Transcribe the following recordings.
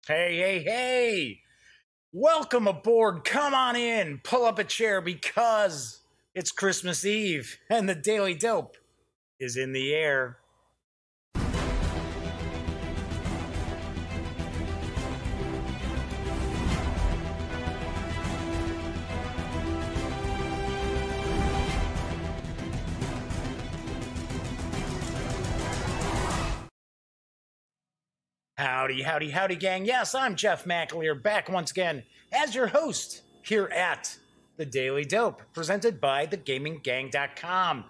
Hey, hey, hey! Welcome aboard. Come on in. Pull up a chair because it's Christmas Eve and the Daily Dope is in the air. Howdy, howdy, howdy, gang. Yes, I'm Jeff McAleer, back once again as your host here at the Daily Dope, presented by thegaminggang.com.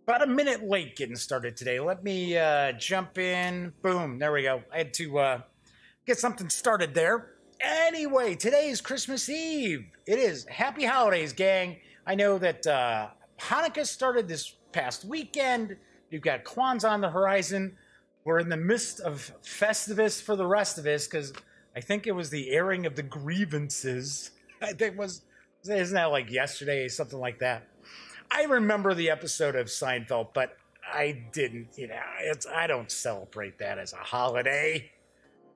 About a minute late getting started today. Let me jump in. Boom, there we go. I had to get something started there. Anyway, today is Christmas Eve. It is. Happy holidays, gang. I know that Hanukkah started this past weekend. You've got Kwanzaa on the horizon. We're in the midst of Festivus for the rest of us because I think it was the airing of the grievances. I think isn't that like yesterday, something like that? I remember the episode of Seinfeld, but I didn't, I don't celebrate that as a holiday.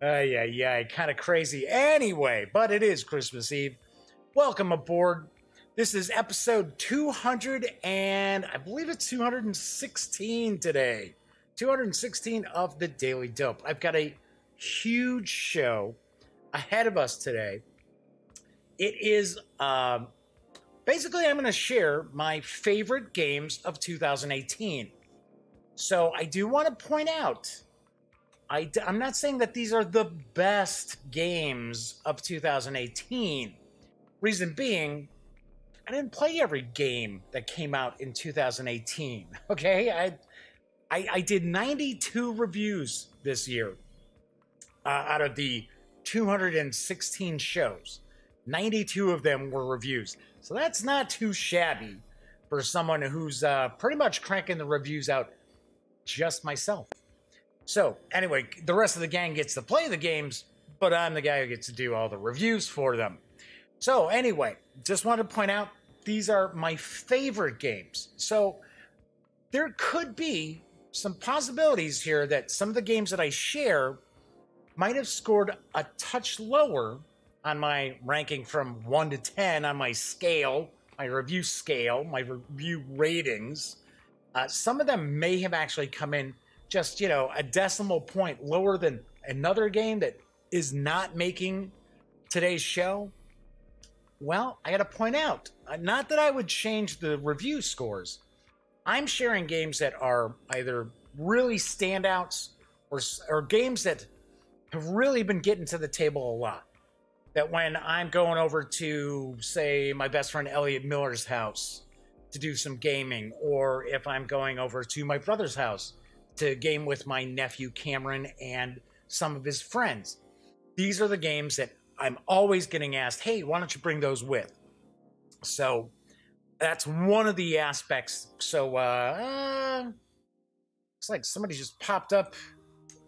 Yeah, kind of crazy. Anyway, but it is Christmas Eve. Welcome aboard. This is episode 200 and I believe it's 216 today. 216 of the Daily Dope. I've got a huge show ahead of us today. It is basically I'm going to share my favorite games of 2018. So I do want to point out, I'm not saying that these are the best games of 2018. Reason being, I didn't play every game that came out in 2018. Okay, I did 92 reviews this year out of the 216 shows. 92 of them were reviews. So that's not too shabby for someone who's pretty much cranking the reviews out just myself. So anyway, the rest of the gang gets to play the games, but I'm the guy who gets to do all the reviews for them. So anyway, just wanted to point out these are my favorite games. So there could be some possibilities here that some of the games that I share might have scored a touch lower on my ranking from 1 to 10 on my scale, my review scale, my review ratings. Some of them may have actually come in just, a decimal point lower than another game that is not making today's show. Well, I got to point out, not that I would change the review scores. I'm sharing games that are either really standouts or games that have really been getting to the table a lot. That when I'm going over to, say, my best friend Elliot Miller's house to do some gaming, or if I'm going over to my brother's house to game with my nephew Cameron and some of his friends, these are the games that I'm always getting asked, hey, why don't you bring those with? So that's one of the aspects. So, looks like somebody just popped up.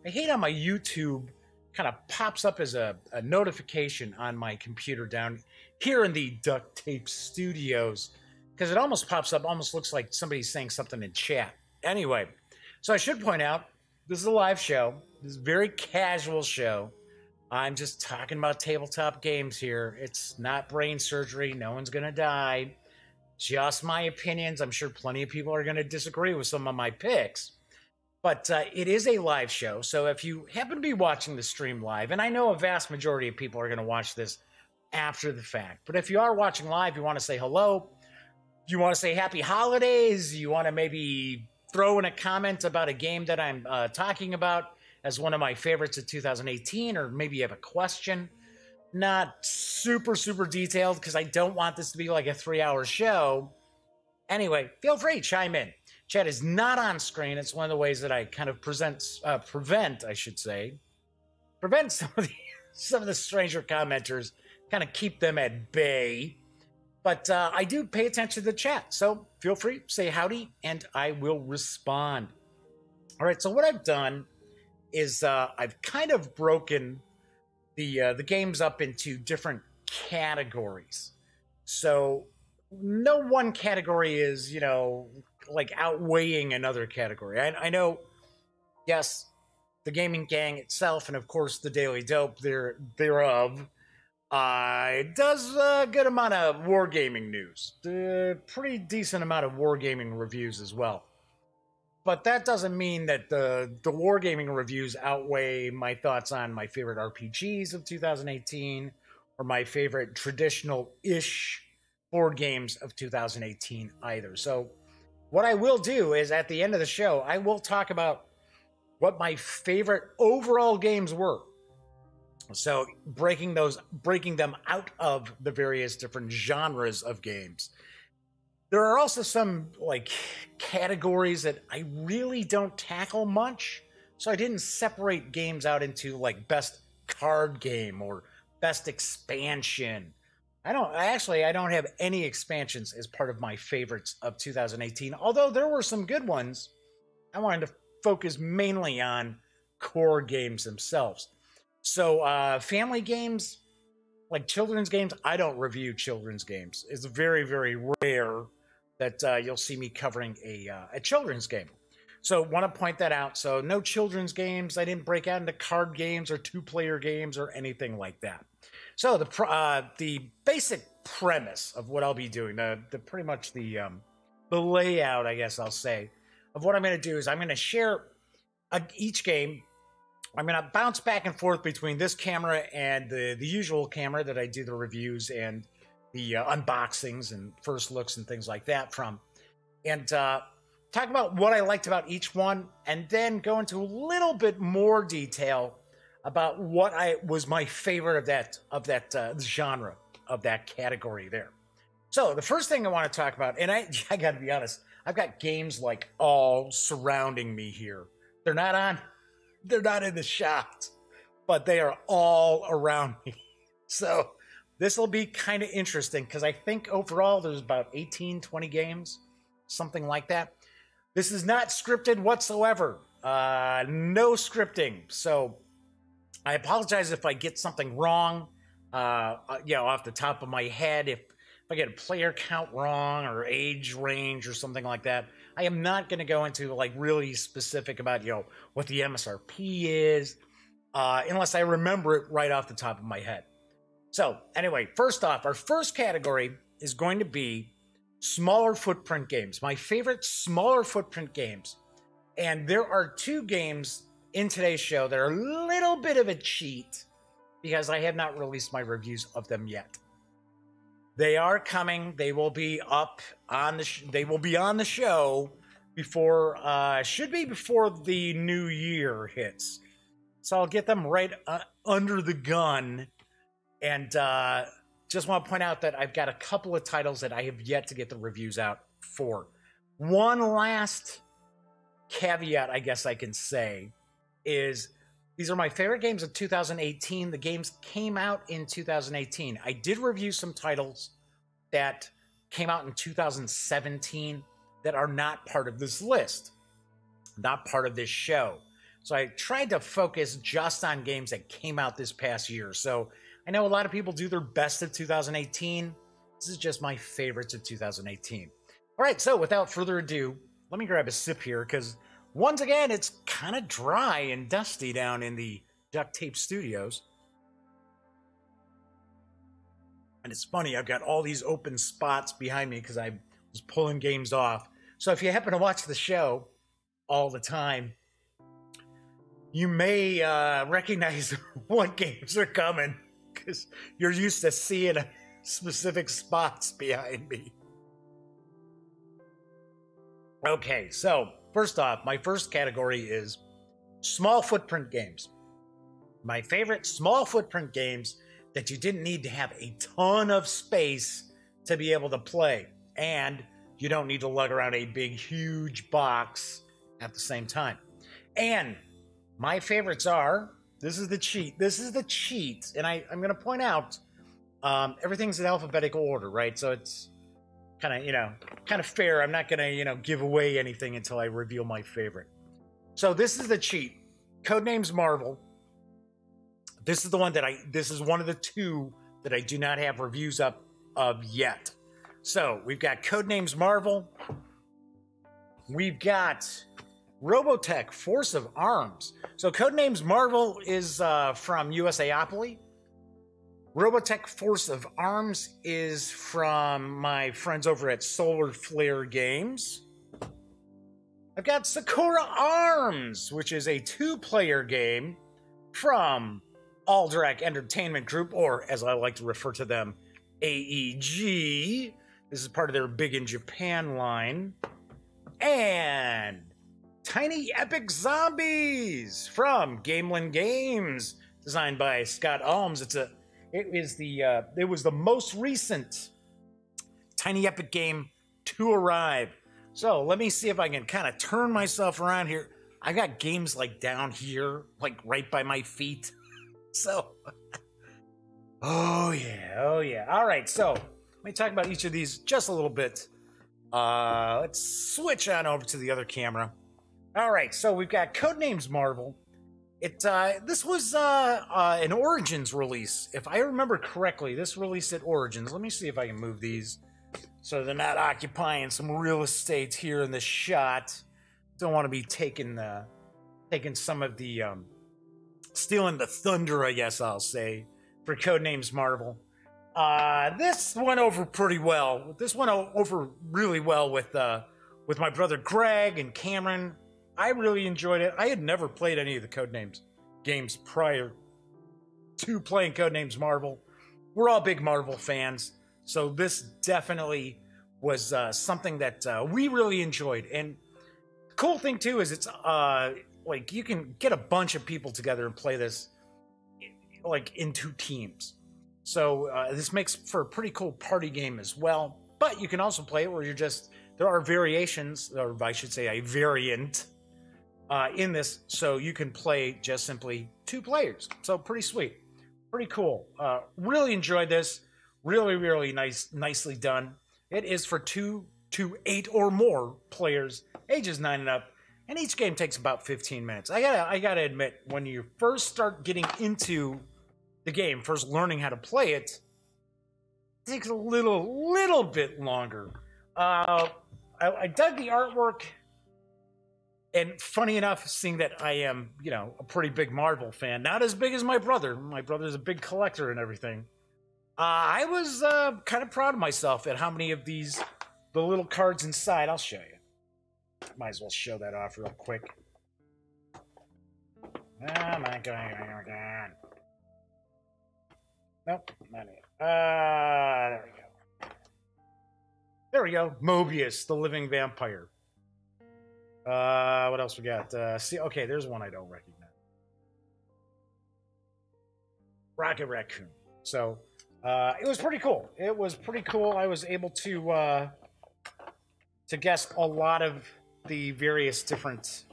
I hate how my YouTube kind of pops up as a notification on my computer down here in the Duct Tape Studios, because it almost pops up, almost looks like somebody's saying something in chat. Anyway, so I should point out, this is a live show. This is a very casual show. I'm just talking about tabletop games here. It's not brain surgery. No one's going to die. Just my opinions. I'm sure plenty of people are going to disagree with some of my picks. But it is a live show. So if you happen to be watching the stream live, and I know a vast majority of people are going to watch this after the fact, but if you are watching live, you want to say hello, you want to say happy holidays, you want to maybe throw in a comment about a game that I'm talking about as one of my favorites of 2018, or maybe you have a question. Not super detailed because I don't want this to be like a 3-hour show. Anyway, feel free, chime in. Chat is not on screen. It's one of the ways that I kind of prevent some of the stranger commenters, kind of keep them at bay. But I do pay attention to the chat, so feel free, say howdy, and I will respond. All right, so what I've done is I've kind of broken the games up into different categories. So no one category is, like outweighing another category. I know, yes, the Gaming Gang itself, and of course the Daily Dope thereof, it does a good amount of wargaming news. Pretty decent amount of wargaming reviews as well. But that doesn't mean that the wargaming reviews outweigh my thoughts on my favorite RPGs of 2018 or my favorite traditional-ish board games of 2018 either. So what I will do is at the end of the show, I will talk about what my favorite overall games were. So breaking them out of the various different genres of games. There are also some like categories that I really don't tackle much. So I didn't separate games out into like best card game or best expansion. I don't have any expansions as part of my favorites of 2018, although there were some good ones. I wanted to focus mainly on core games themselves. So family games, like children's games, I don't review children's games. It's very, very rare that you'll see me covering a children's game. So want to point that out. So no children's games. I didn't break out into card games or two-player games or anything like that. So the basic premise of what I'll be doing, pretty much the layout, I guess I'll say, of what I'm going to do is I'm going to share each game. I'm going to bounce back and forth between this camera and the usual camera that I do the reviews and the unboxings and first looks and things like that from. And talk about what I liked about each one, and then go into a little bit more detail about what was my favorite of that genre, of that category there. So the first thing I want to talk about, and I got to be honest, I've got games like all surrounding me here. They're not in the shot, but they are all around me. So this will be kind of interesting because I think overall there's about 18, 20 games, something like that. This is not scripted whatsoever. No scripting. So I apologize if I get something wrong, off the top of my head. If I get a player count wrong or age range or something like that, I am not going to go into like really specific about, what the MSRP is, unless I remember it right off the top of my head. So anyway, first off, our first category is going to be smaller footprint games. My favorite smaller footprint games. And there are two games in today's show that are a little bit of a cheat because I have not released my reviews of them yet. They are coming. They will be up on they will be on the show before before the new year hits. So I'll get them right under the gun. And just want to point out that I've got a couple of titles that I have yet to get the reviews out for. One last caveat, I guess I can say, is these are my favorite games of 2018. The games came out in 2018. I did review some titles that came out in 2017 that are not part of this list, not part of this show. So I tried to focus just on games that came out this past year. So I know a lot of people do their best of 2018. This is just my favorites of 2018. All right, so without further ado, let me grab a sip here because once again, it's kind of dry and dusty down in the Duct Tape Studios. And it's funny, I've got all these open spots behind me because I was pulling games off. So if you happen to watch the show all the time, you may recognize what games are coming because you're used to seeing specific spots behind me. Okay, so first off, my first category is small footprint games. My favorite small footprint games that you didn't need to have a ton of space to be able to play. And you don't need to lug around a big, huge box at the same time. And my favorites are, this is the cheat. And I'm going to point out, everything's in alphabetical order, right? So it's kind of fair. I'm not going to, give away anything until I reveal my favorite. So this is the cheat. Codenames Marvel. This is the one that this is one of the two that I do not have reviews up of yet. So we've got Codenames Marvel. We've got Robotech Force of Arms. So Codenames Marvel is from USAopoly. Robotech Force of Arms is from my friends over at Solarflare Games. I've got Sakura Arms, which is a 2-player game from Alderac Entertainment Group, or as I like to refer to them, AEG. This is part of their Big in Japan line. And Tiny Epic Zombies from Gamelyn Games, designed by Scott Alms. It was the most recent Tiny Epic game to arrive. So let me see if I can kind of turn myself around here. I got games like down here, like right by my feet. So, oh yeah. All right, so let me talk about each of these just a little bit. Let's switch on over to the other camera. All right, so we've got Codenames Marvel. This was an Origins release. If I remember correctly, this released at Origins. Let me see if I can move these so they're not occupying some real estate here in the shot. Don't want to be taking some of the stealing the thunder, I guess I'll say, for Codenames Marvel. This went over pretty well. This went over really well with my brother Greg and Cameron. I really enjoyed it. I had never played any of the Codenames games prior to playing Codenames Marvel. We're all big Marvel fans, so this definitely was something that we really enjoyed. And the cool thing too is it's like you can get a bunch of people together and play this like in 2 teams. So this makes for a pretty cool party game as well. But you can also play it where there are variations, or I should say a variant in this, so you can play just simply 2 players. So pretty sweet, pretty cool. Really enjoyed this. Really nicely done. It is for 2 to 8 or more players, ages 9 and up, and each game takes about 15 minutes. I gotta admit, when you first start getting into the game, first learning how to play it, it takes a little bit longer. I dug the artwork. And funny enough, seeing that I am, a pretty big Marvel fan, not as big as my brother. My brother's a big collector and everything. I was kind of proud of myself at how many of the little cards inside. I'll show you. Might as well show that off real quick. Oh my god. Nope, not it. There we go. There we go. Mobius, the living vampire. What else we got? Okay, there's one I don't recognize. Rocket Raccoon. So, it was pretty cool. It was pretty cool. I was able to guess a lot of the various different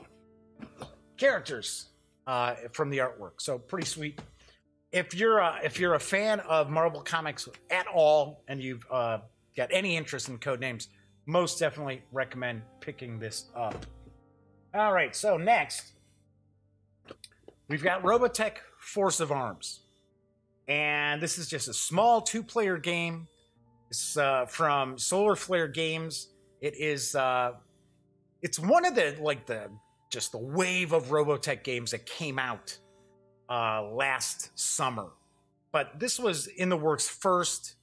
characters from the artwork. So, pretty sweet. If you're a fan of Marvel Comics at all, and you've got any interest in Codenames, most definitely recommend picking this up. All right, so next, we've got Robotech Force of Arms. And this is just a small 2-player game. It's from Solarflare Games. It is, it's one of the wave of Robotech games that came out last summer. But this was in the works first.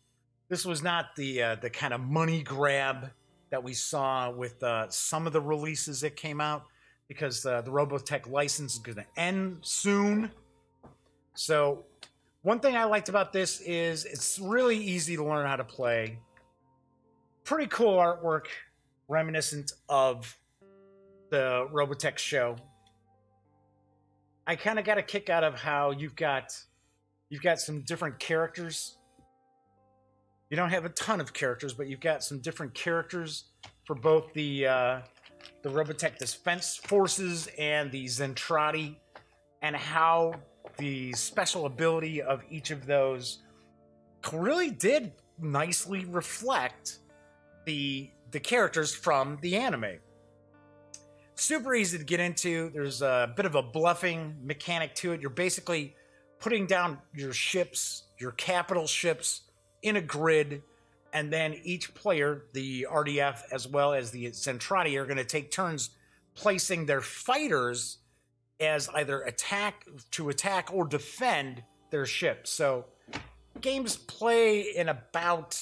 This was not the kind of money grab that we saw with some of the releases that came out, because the Robotech license is going to end soon. So one thing I liked about this is it's really easy to learn how to play. Pretty cool artwork, reminiscent of the Robotech show. I kind of got a kick out of how you've got some different characters. You don't have a ton of characters, but you've got some different characters for both the Robotech Defense Forces and the Zentradi, and how the special ability of each of those really did nicely reflect the characters from the anime. Super easy to get into. There's a bit of a bluffing mechanic to it. You're basically putting down your ships, your capital ships, in a grid, and then each player, the RDF as well as the Zentradi, are going to take turns placing their fighters as either attack or defend their ships. So games play in about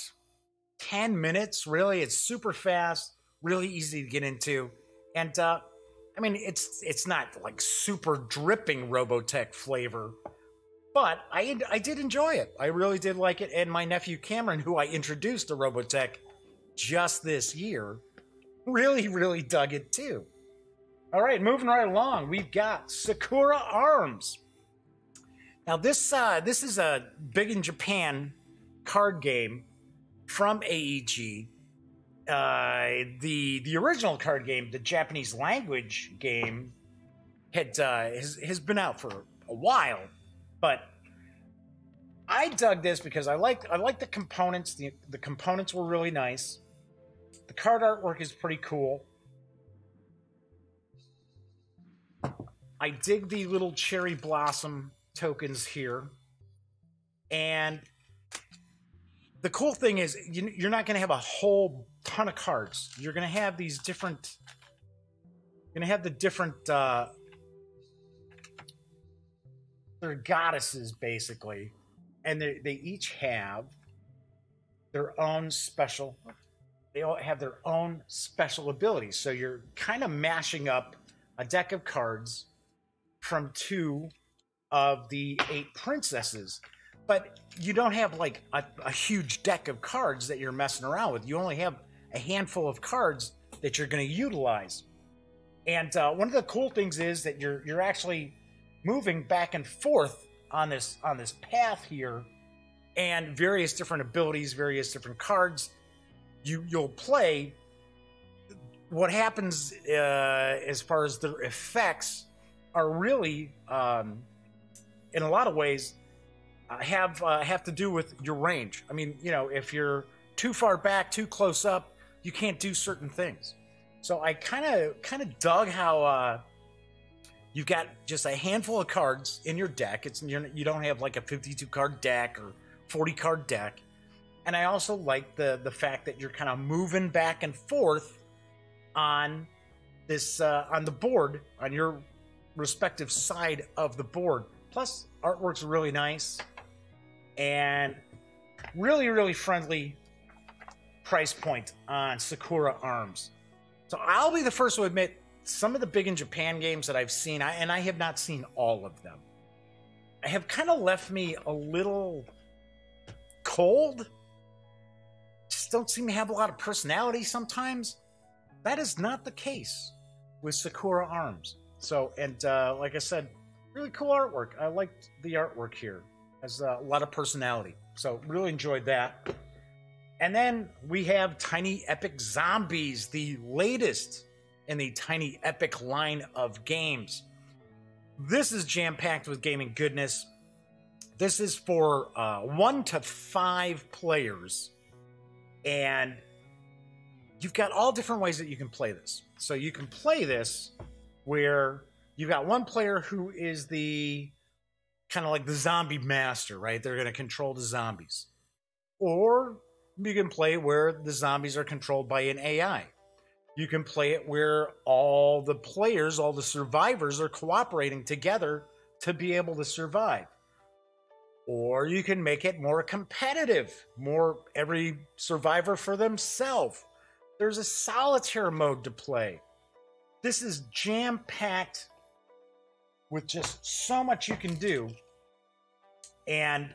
10 minutes, really. It's super fast, really easy to get into. And I mean, it's not like super dripping Robotech flavor, but I did enjoy it. I really did like it. And my nephew Cameron, who I introduced to Robotech just this year, really dug it too. All right, moving right along, we've got Sakura Arms. Now this is a big in Japan card game from AEG. The original card game, the Japanese language game, has been out for a while, but I dug this because I like the components. The components were really nice. The card artwork is pretty cool. I dig the little cherry blossom tokens here. And the cool thing is you're not going to have a whole ton of cards. You're going to have these different... You're going to have the different... they're goddesses, basically. And they each have their own special... They all have their own special abilities. So you're kind of mashing up a deck of cards from 2 of the 8 princesses. But you don't have like a huge deck of cards that you're messing around with. You only have a handful of cards that you're going to utilize. And one of the cool things is that you're actually moving back and forth on this path here, and various different abilities, various different cards you'll play. What happens as far as their effects are really, in a lot of ways, have to do with your range. I mean, you know, if you're too far back, too close up, you can't do certain things. So I kind of dug how you've got just a handful of cards in your deck. You don't have like a 52 card deck or 40 card deck. And I also like the fact that you're kind of moving back and forth on this on the board, on your respective side of the board. Plus, artwork's really nice and really friendly price point on Sakura Arms. So I'll be the first to admit, some of the big in Japan games that I've seen, and I have not seen all of them, have kind of left me a little cold. Just don't seem to have a lot of personality sometimes. That is not the case with Sakura Arms. So, and like I said, really cool artwork. I liked the artwork here. Has a lot of personality. So really enjoyed that. And then we have Tiny Epic Zombies, the latest in the Tiny Epic line of games. This is jam-packed with gaming goodness. This is for 1 to 5 players. And you've got all different ways that you can play this. So you can play this where you've got one player who is the kind of like the zombie master, right? They're going to control the zombies. Or you can play where the zombies are controlled by an AI. You can play it where all the players, all the survivors are cooperating together to be able to survive. Or you can make it more competitive, more every survivor for themselves. There's a solitaire mode to play. This is jam-packed with just so much you can do. And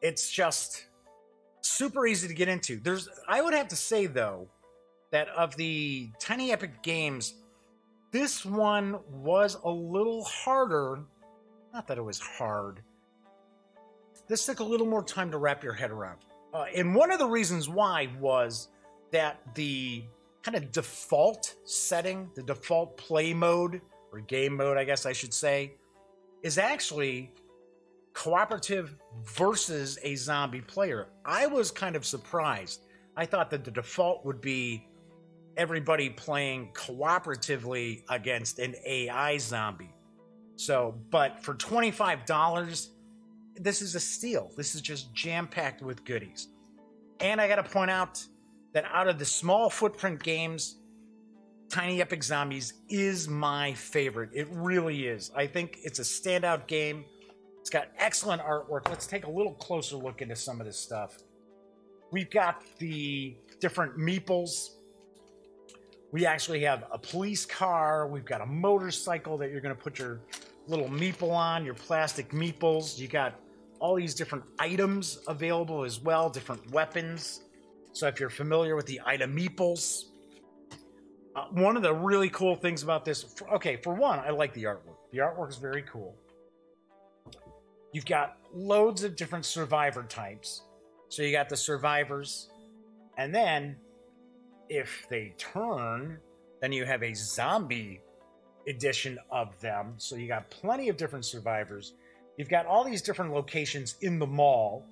it's just super easy to get into. I would have to say, though, that of the Tiny Epic games, this one was a little harder. Not that it was hard. This took a little more time to wrap your head around. And one of the reasons why was that the kind of default setting, the default play mode, or game mode, I guess I should say, is actually cooperative versus a zombie player. I was kind of surprised. I thought that the default would be everybody playing cooperatively against an AI zombie. So, but for $25, this is a steal. This is just jam-packed with goodies. And I got to point out that out of the small footprint games, Tiny Epic Zombies is my favorite. It really is. I think it's a standout game. It's got excellent artwork. Let's take a little closer look into some of this stuff. We've got the different meeples. We actually have a police car. We've got a motorcycle that you're going to put your little meeple on, your plastic meeples. You got all these different items available as well, different weapons. So if you're familiar with the item meeples, one of the really cool things about this, okay, for one, I like the artwork. The artwork is very cool. You've got loads of different survivor types. So you got the survivors, and then if they turn, then you have a zombie edition of them. So you got plenty of different survivors. You've got all these different locations in the mall.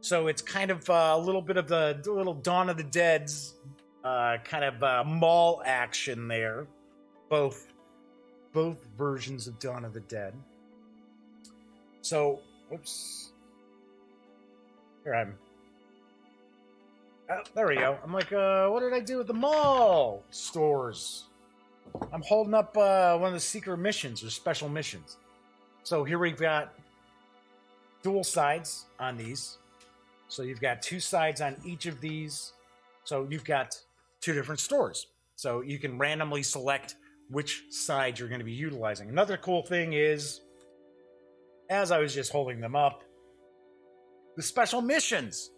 So it's kind of a little bit of the little Dawn of the Dead's kind of mall action there. Both versions of Dawn of the Dead. So, whoops. Here there we go. I'm like, what did I do with the mall stores? I'm holding up one of the secret missions or special missions. So here we've got dual sides on these. So you've got two sides on each of these. So you've got two different stores. So you can randomly select which side you're going to be utilizing. Another cool thing is, as I was just holding them up, the special missions.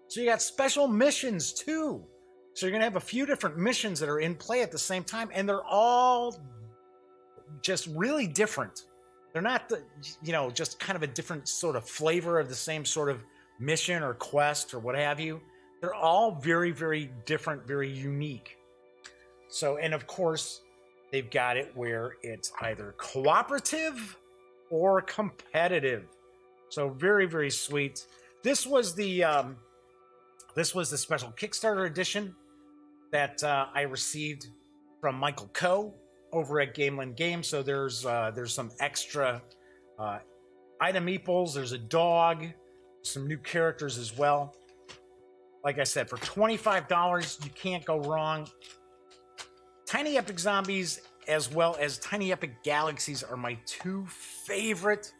So you got special missions too. So you're going to have a few different missions that are in play at the same time, and they're all just really different. They're not, just kind of a different sort of flavor of the same sort of mission or quest or what have you. They're all very, very different, very unique. So, and of course, they've got it where it's either cooperative or competitive. So very, very sweet. This was the special Kickstarter edition that I received from Michael Coe over at Gamelyn Games. So there's some extra item meeples. There's a dog, some new characters as well. Like I said, for $25, you can't go wrong. Tiny Epic Zombies as well as Tiny Epic Galaxies are my two favorite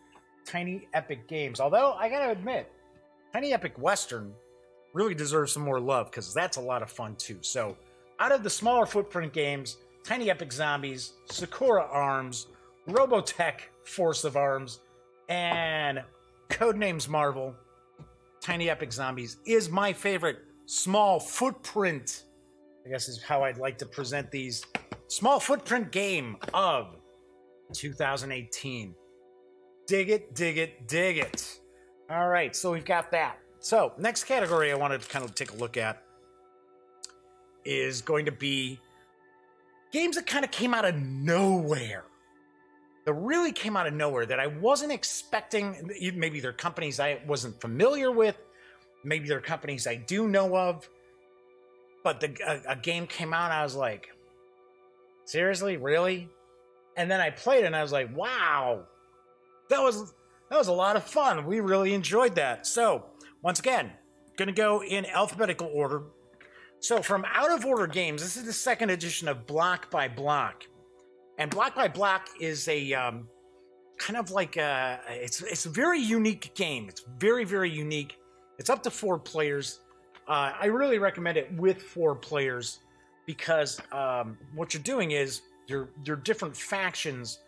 Tiny Epic games. Although, I gotta admit, Tiny Epic Western really deserves some more love because that's a lot of fun too. So, out of the smaller footprint games, Tiny Epic Zombies, Sakura Arms, Robotech Force of Arms, and Codenames Marvel, Tiny Epic Zombies is my favorite small footprint, I guess is how I'd like to present these, small footprint game of 2018. Dig it, dig it, dig it. All right, so we've got that. So, next category I wanted to kind of take a look at is going to be games that kind of came out of nowhere. That really came out of nowhere that I wasn't expecting. Maybe they're companies I wasn't familiar with. Maybe they're companies I do know of. But a game came out and I was like, seriously? Really? And then I played it and I was like, wow. That was a lot of fun. We really enjoyed that. So, once again, going to go in alphabetical order. So, from Out of Order Games, this is the second edition of Bloc by Bloc. And Bloc by Bloc is a kind of like it's a very unique game. It's very, very unique. It's up to 4 players. I really recommend it with 4 players because what you're doing is you're different factions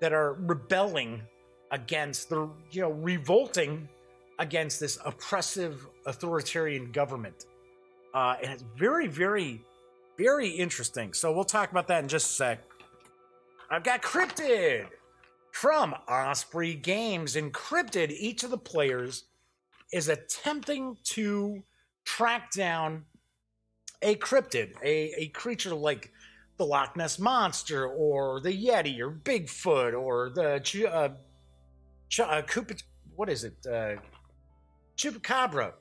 that are rebelling against, they're revolting against this oppressive authoritarian government. And it's very, very, very interesting. So we'll talk about that in just a sec. I've got Cryptid from Osprey Games. In Cryptid, each of the players is attempting to track down a cryptid, a creature like the Loch Ness Monster or the Yeti or Bigfoot or the Chupacabra.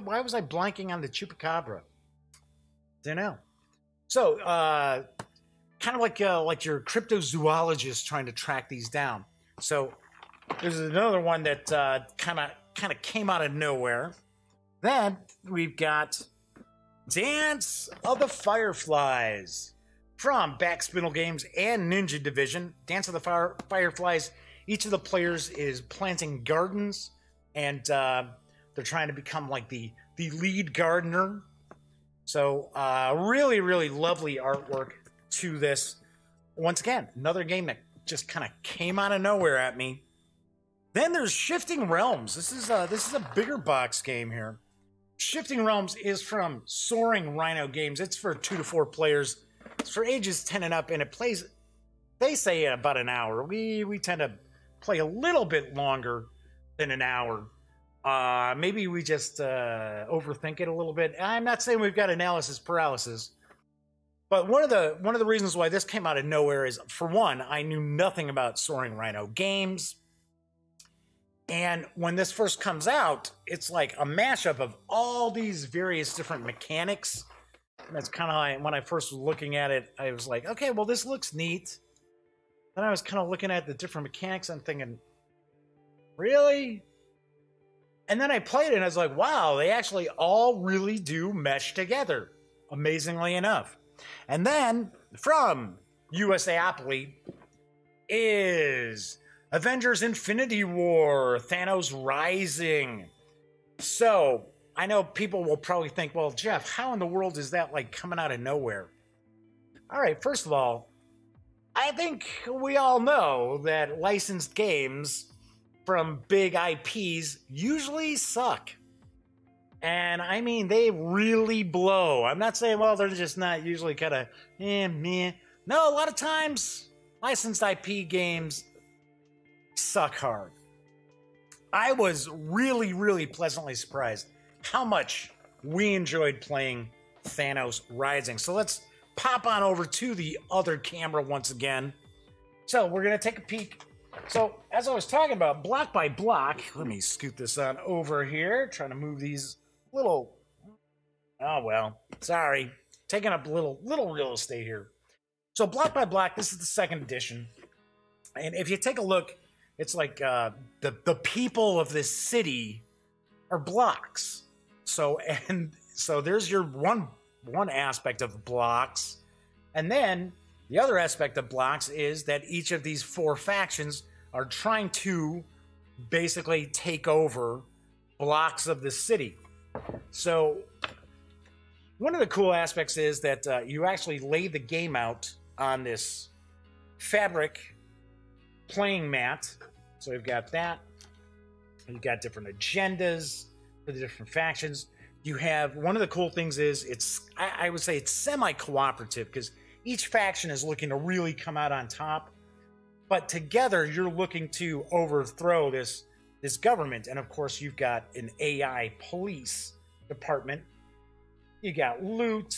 Why was I blanking on the Chupacabra? Don't know. So, kind of like your cryptozoologist trying to track these down. So there's another one that kind of came out of nowhere. Then we've got Dance of the Fireflies. from Backspindle Games and Ninja Division. Dance of the Fireflies. Each of the players is planting gardens, and they're trying to become like the lead gardener. So really, really lovely artwork to this. Once again, another game that just kind of came out of nowhere at me. Then there's Shifting Realms. This is a bigger box game here. Shifting Realms is from Soaring Rhino Games. It's for 2 to 4 players. It's for ages 10 and up, and it plays, they say, about an hour. We tend to play a little bit longer than an hour. Maybe we just overthink it a little bit. I'm not saying we've got analysis paralysis, but one of the reasons why this came out of nowhere is, for one, I knew nothing about Soaring Rhino Games. And when this first comes out, it's like a mashup of all these various different mechanics. And that's kind of like, when I first was looking at it, I was like, okay, well, this looks neat. Then I was kind of looking at the different mechanics and thinking, really? And then I played it and I was like, wow, they actually all really do mesh together, amazingly enough. And then from USAopoly is Avengers Infinity War, Thanos Rising. So I know people will probably think, well, Jeff, how in the world is that like coming out of nowhere? All right, first of all, I think we all know that licensed games from big IPs usually suck. And I mean, they really blow. I'm not saying, well, they're just not usually kind of, meh. No, a lot of times, licensed IP games suck hard. I was really, really pleasantly surprised how much we enjoyed playing Thanos Rising. So let's pop on over to the other camera once again. So we're going to take a peek. So as I was talking about, block by block, let me scoot this on over here, trying to move these little, oh well, sorry, taking up little real estate here. So block by block, this is the second edition. And if you take a look, it's like the people of this city are blocks. So there's your one aspect of blocks. And then the other aspect of blocks is that each of these 4 factions are trying to basically take over blocks of the city. So one of the cool aspects is that you actually lay the game out on this fabric playing mat. So you've got that. You've got different agendas for the different factions. You have, one of the cool things is I would say it's semi-cooperative, because each faction is looking to really come out on top. But together, you're looking to overthrow this government. And of course, you've got an AI police department. You got loot.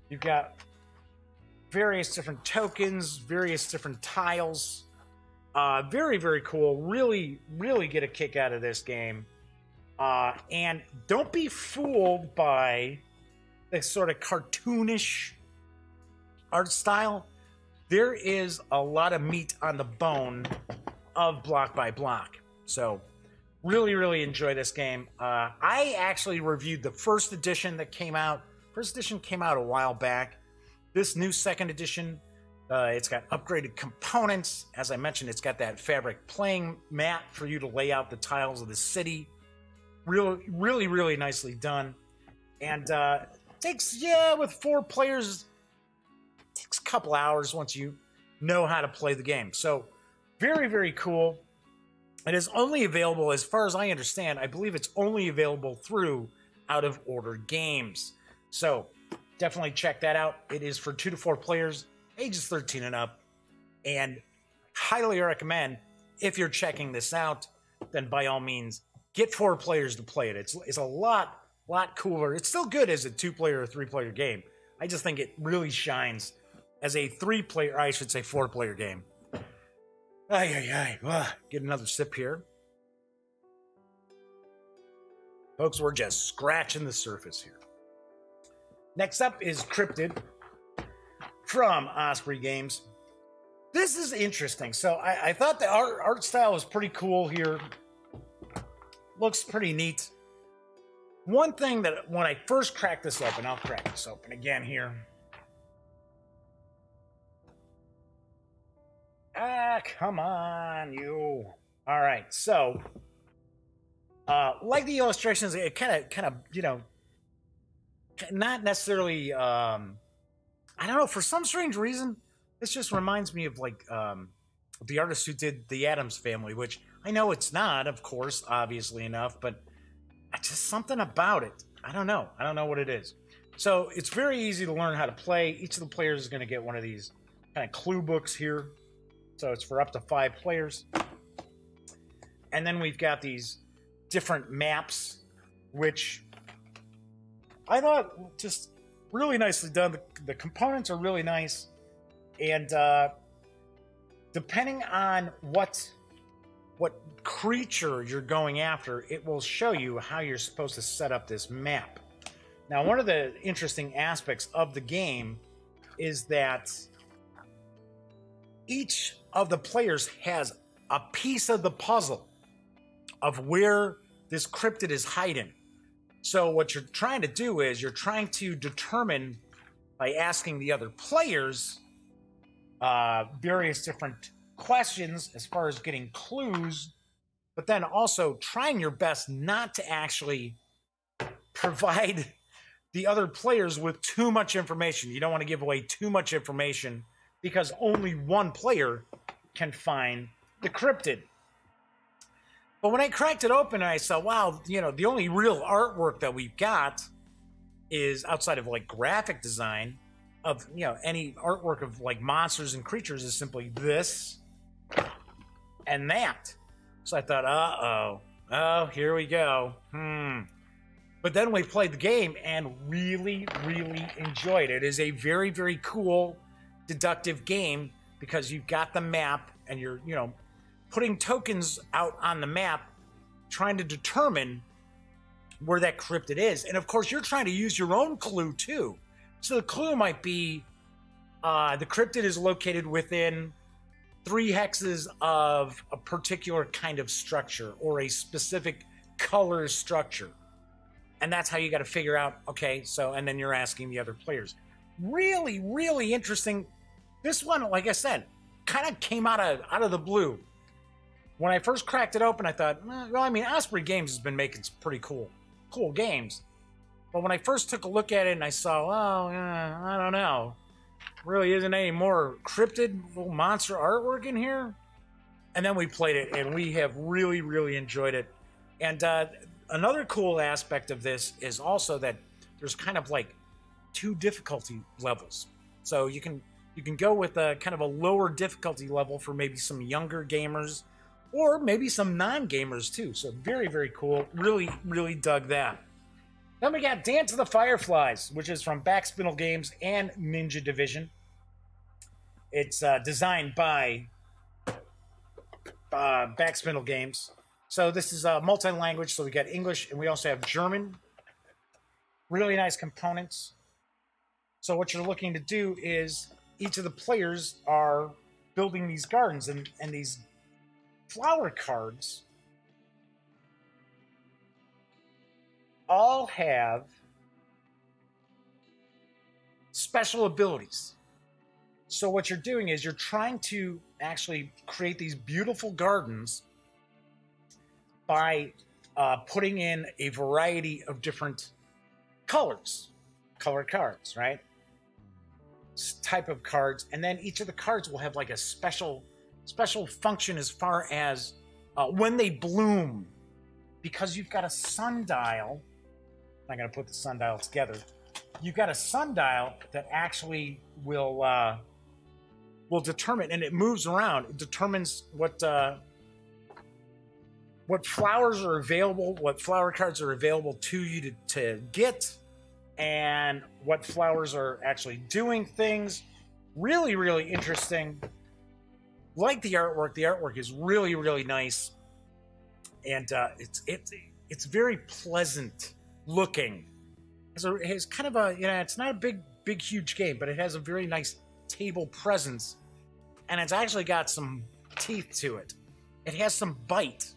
You've got various different tokens, various different tiles. Very, very cool. Really, really get a kick out of this game. And don't be fooled by the sort of cartoonish art style. There is a lot of meat on the bone of block by block. So really, really enjoy this game. I actually reviewed the first edition that came out. First edition came out a while back. This new second edition, it's got upgraded components. As I mentioned, it's got that fabric playing mat for you to lay out the tiles of the city. Really, really, really nicely done. And takes, with 4 players, takes a couple hours once you know how to play the game. So very, very cool. It is only available, as far as I understand, I believe it's only available through Out of Order Games. So definitely check that out. It is for 2 to 4 players, ages 13 and up. And highly recommend, if you're checking this out, then by all means, get 4 players to play it. It's a lot cooler. It's still good as a 2-player or 3-player game. I just think it really shines as a 3-player, I should say 4-player game. Get another sip here. Folks, we're just scratching the surface here. Next up is Cryptid from Osprey Games. This is interesting. So I thought the art style was pretty cool here. Looks pretty neat. One thing that when I first cracked this open, I'll crack this open again here. Ah, come on, you. All right, so like the illustrations, it kind of, you know, not necessarily. I don't know. For some strange reason, this just reminds me of like the artist who did the Addams Family, which I know it's not, of course, obviously enough, but just something about it. I don't know. I don't know what it is. So it's very easy to learn how to play. Each of the players is going to get one of these kind of clue books here. So it's for up to 5 players. And then we've got these different maps, which I thought just really nicely done. The components are really nice. And depending on what creature you're going after, it will show you how you're supposed to set up this map. Now, one of the interesting aspects of the game is that each of the players has a piece of the puzzle of where this cryptid is hiding. So what you're trying to do is you're trying to determine by asking the other players various different questions as far as getting clues, but then also trying your best not to actually provide the other players with too much information. You don't want to give away too much information because only one player can find the cryptid. But when I cracked it open, I saw, wow, you know, the only real artwork that we've got is outside of like graphic design of, you know, any artwork of like monsters and creatures is simply this and that. So I thought, oh, here we go. But then we played the game and really, really enjoyed it. It is a very, very cool deductive game because you've got the map and you're, you know, putting tokens out on the map, trying to determine where that cryptid is. And of course, you're trying to use your own clue too. So the clue might be the cryptid is located within 3 hexes of a particular kind of structure or a specific color structure. And that's how you got to figure out, okay, so, and then you're asking the other players. Really, really interesting. This one, like I said, kind of came out of the blue. When I first cracked it open, I thought, well, I mean, Osprey Games has been making some pretty cool games. But when I first took a look at it and I saw, oh, I don't know. Really isn't any more cryptid little monster artwork in here. And then we played it, and we have really, really enjoyed it. And another cool aspect of this is also that there's kind of like 2 difficulty levels. So you can go with a kind of a lower difficulty level for maybe some younger gamers or maybe some non-gamers too. So very, very cool. Really, really dug that. Then we got Dance of the Fireflies, which is from Backspindle Games and Ninja Division. It's designed by Backspindle Games. So this is multi-language, so we got English and we also have German. Really nice components. So what you're looking to do is each of the players are building these gardens, and these flower cards all have special abilities. So what you're doing is you're trying to actually create these beautiful gardens by putting in a variety of different colors, color cards, right? Type of cards, and then each of the cards will have like a special function as far as when they bloom, because you've got a sundial. I'm not going to put the sundial together. You've got a sundial that actually will determine, and it moves around. It determines what flowers are available, what flower cards are available to you to get, and what flowers are actually doing things. Really, really interesting. Like the artwork. The artwork is really, really nice, and it's very pleasant looking. It's kind of a, you know, it's not a big huge game, but it has a very nice table presence, and it's actually got some teeth to it. It has some bite.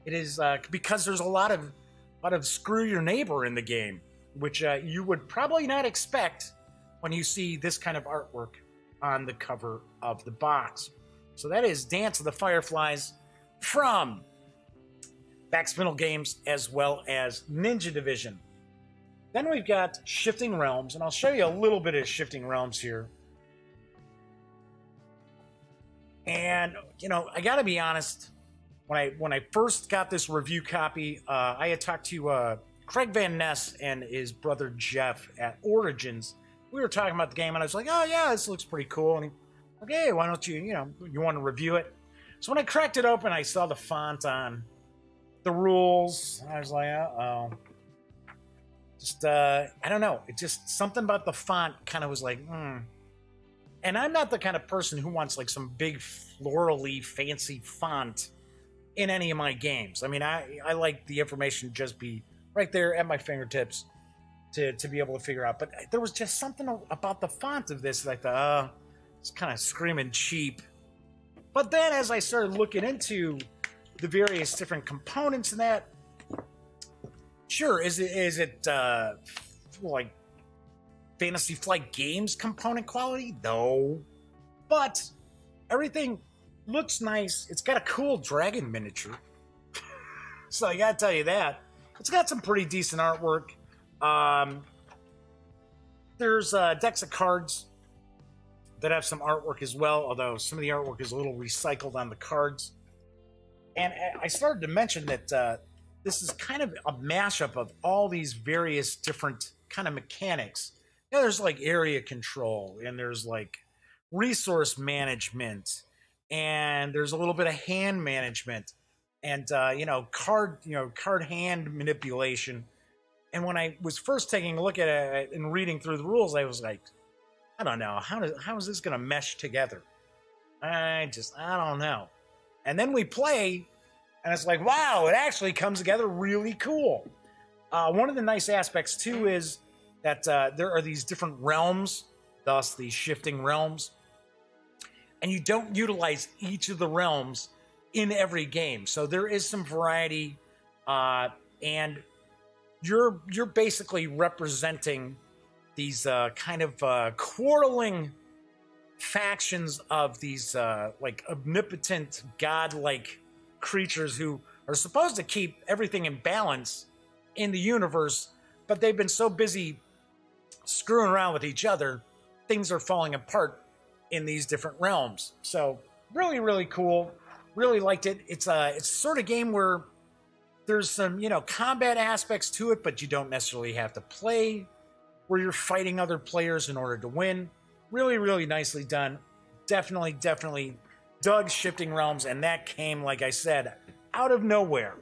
It is because there's a lot of screw your neighbor in the game, which you would probably not expect when you see this kind of artwork on the cover of the box. So that is Dance of the Fireflies from Backspindle Games as well as Ninja Division. Then we've got Shifting Realms, and I'll show you a little bit of Shifting Realms here. And, you know, I gotta be honest, when I first got this review copy, I had talked to Craig Van Ness and his brother Jeff at Origins. We were talking about the game, and I was like, oh yeah, this looks pretty cool. And he, okay, why don't you, you want to review it? So when I cracked it open, I saw the font on the rules. I was like, uh-oh. Just, I don't know. It just, something about the font kind of was like, And I'm not the kind of person who wants like some big florally fancy font in any of my games. I mean, I like the information to just be right there at my fingertips to be able to figure out. But there was just something about the font of this that I thought, it's kind of screaming cheap. But then as I started looking into the various different components in that, sure, is it like Fantasy Flight Games component quality? No. But everything looks nice. It's got a cool dragon miniature. So I gotta tell you that. It's got some pretty decent artwork. There's decks of cards that have some artwork as well, although some of the artwork is a little recycled on the cards. And I started to mention that this is kind of a mashup of all these various different kind of mechanics. You know, there's like area control, and there's like resource management, and there's a little bit of hand management, and card hand manipulation. And when I was first taking a look at it and reading through the rules, I was like, I don't know, how is this going to mesh together? I don't know. And then we play, and it's like, wow, it actually comes together really cool. One of the nice aspects too is that there are these different realms, thus these shifting realms, and you don't utilize each of the realms in every game. So there is some variety, and you're basically representing these kind of quarreling factions of these like omnipotent godlike creatures who are supposed to keep everything in balance in the universe, but they've been so busy screwing around with each other, things are falling apart in these different realms. So really, really cool. Really liked it. It's sort of game where there's some, combat aspects to it, but you don't necessarily have to play where you're fighting other players in order to win. Really, really nicely done. Definitely dug Shifting Realms, and that came, like I said, out of nowhere.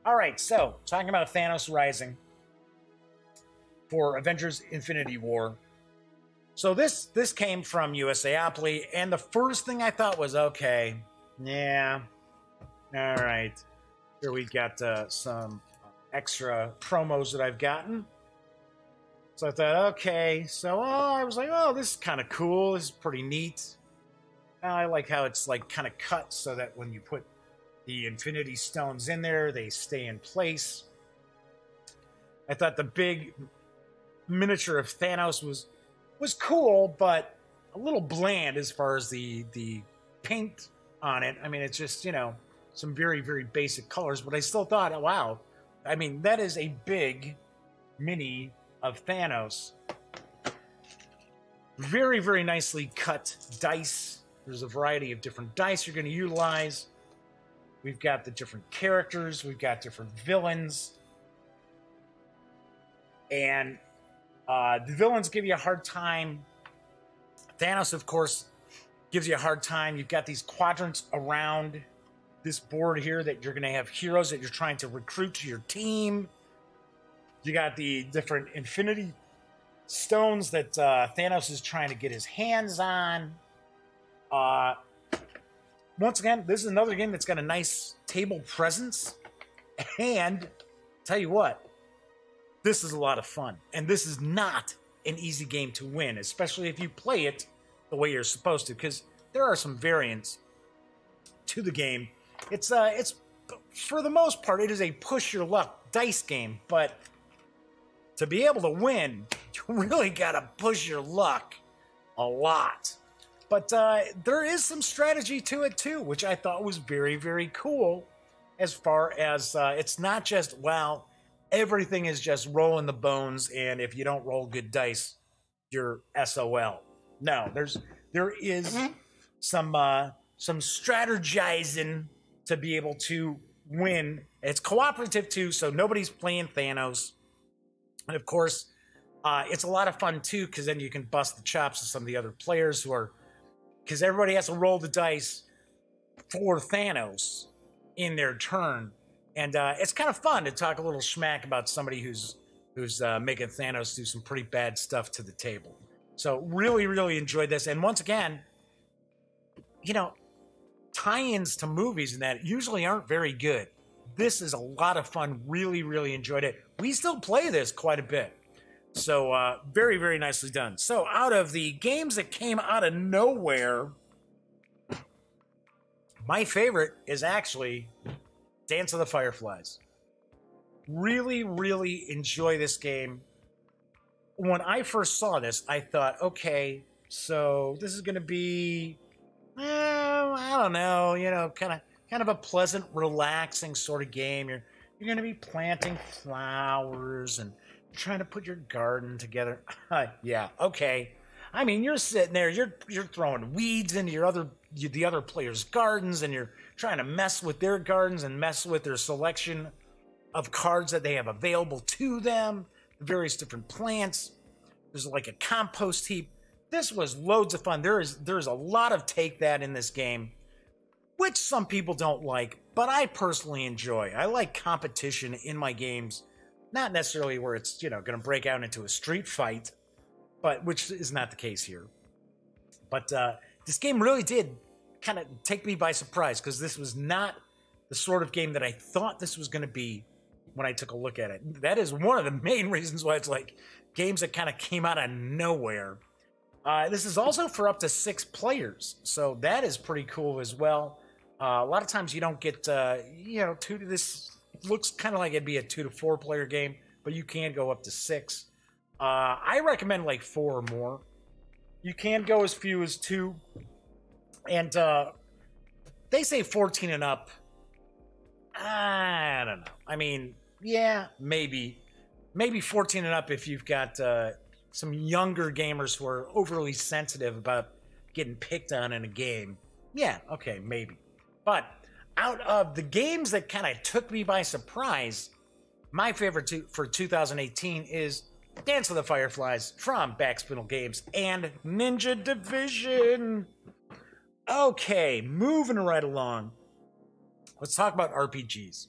All right, so talking about Thanos Rising for Avengers Infinity War. So this came from USAopoly, and the first thing I thought was, okay, yeah, all right. Here we got some extra promos that I've gotten. So I thought, okay, so I was like, oh, this is kind of cool. This is pretty neat. I like how it's like kind of cut so that when you put the Infinity Stones in there, they stay in place. I thought the big miniature of Thanos was cool, but a little bland as far as the paint on it. I mean, it's just, some very, very basic colors, but I still thought, oh, wow. I mean, that is a big mini of Thanos. Very, very nicely cut dice. There's a variety of different dice you're going to utilize. We've got the different characters. We've got different villains. And the villains give you a hard time. Thanos, of course, gives you a hard time. You've got these quadrants around this board here that you're going to have heroes that you're trying to recruit to your team. You got the different Infinity Stones that Thanos is trying to get his hands on. Once again, this is another game that's got a nice table presence. And tell you what, this is a lot of fun. And this is not an easy game to win, especially if you play it the way you're supposed to, because there are some variants to the game. It's for the most part, it is a push your luck dice game, but to be able to win, you really gotta push your luck a lot. But there is some strategy to it too, which I thought was very, very cool. As far as it's not just, well, everything is just rolling the bones, and if you don't roll good dice, you're SOL. No, there is some strategizing to be able to win. It's cooperative too, so nobody's playing Thanos. And of course, it's a lot of fun too, because then you can bust the chops of some of the other players who are, because everybody has to roll the dice for Thanos in their turn. And it's kind of fun to talk a little smack about somebody who's making Thanos do some pretty bad stuff to the table. So really, really enjoyed this. And once again, you know, tie-ins to movies and that usually aren't very good. This is a lot of fun. Really, really enjoyed it. We still play this quite a bit. So very, very nicely done. So out of the games that came out of nowhere, my favorite is actually Dance of the Fireflies. Really, really enjoy this game. When I first saw this, I thought, okay, so this is going to be, I don't know, you know, kind of a pleasant, relaxing sort of game. You're going to be planting flowers and trying to put your garden together. Yeah, okay. I mean, you're sitting there, you're throwing weeds into the other players' gardens, and you're trying to mess with their gardens and mess with their selection of cards that they have available to them, various different plants. There's like a compost heap. This was loads of fun. There's a lot of take that in this game, which some people don't like, but I personally enjoy. I like competition in my games, not necessarily where it's, you know, going to break out into a street fight, but which is not the case here. But this game really did kind of take me by surprise, because this was not the sort of game that I thought this was going to be when I took a look at it. That is one of the main reasons why it's like games that kind of came out of nowhere. This is also for up to 6 players, so that is pretty cool as well. A lot of times you don't get, you know, this looks kind of like it'd be a 2 to 4 player game, but you can go up to 6. I recommend like 4 or more. You can go as few as 2. And they say 14 and up. I don't know. I mean, yeah, maybe 14 and up if you've got some younger gamers who are overly sensitive about getting picked on in a game. Yeah, okay, maybe. But out of the games that kind of took me by surprise, my favorite for 2018 is Dance of the Fireflies from Backspindle Games and Ninja Division. Okay, moving right along. Let's talk about RPGs.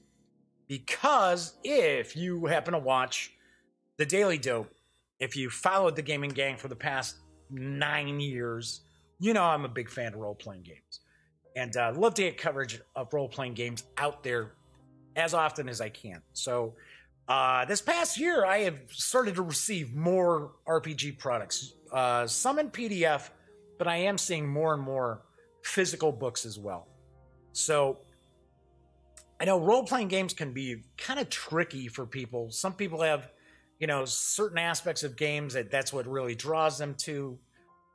Because if you happen to watch The Daily Dope, if you followed the Gaming Gang for the past 9 years, you know I'm a big fan of role-playing games. And love to get coverage of role-playing games out there as often as I can. So this past year, I have started to receive more RPG products. Some in PDF, but I am seeing more and more physical books as well. So I know role-playing games can be kind of tricky for people. Some people have, you know, certain aspects of games that's what really draws them to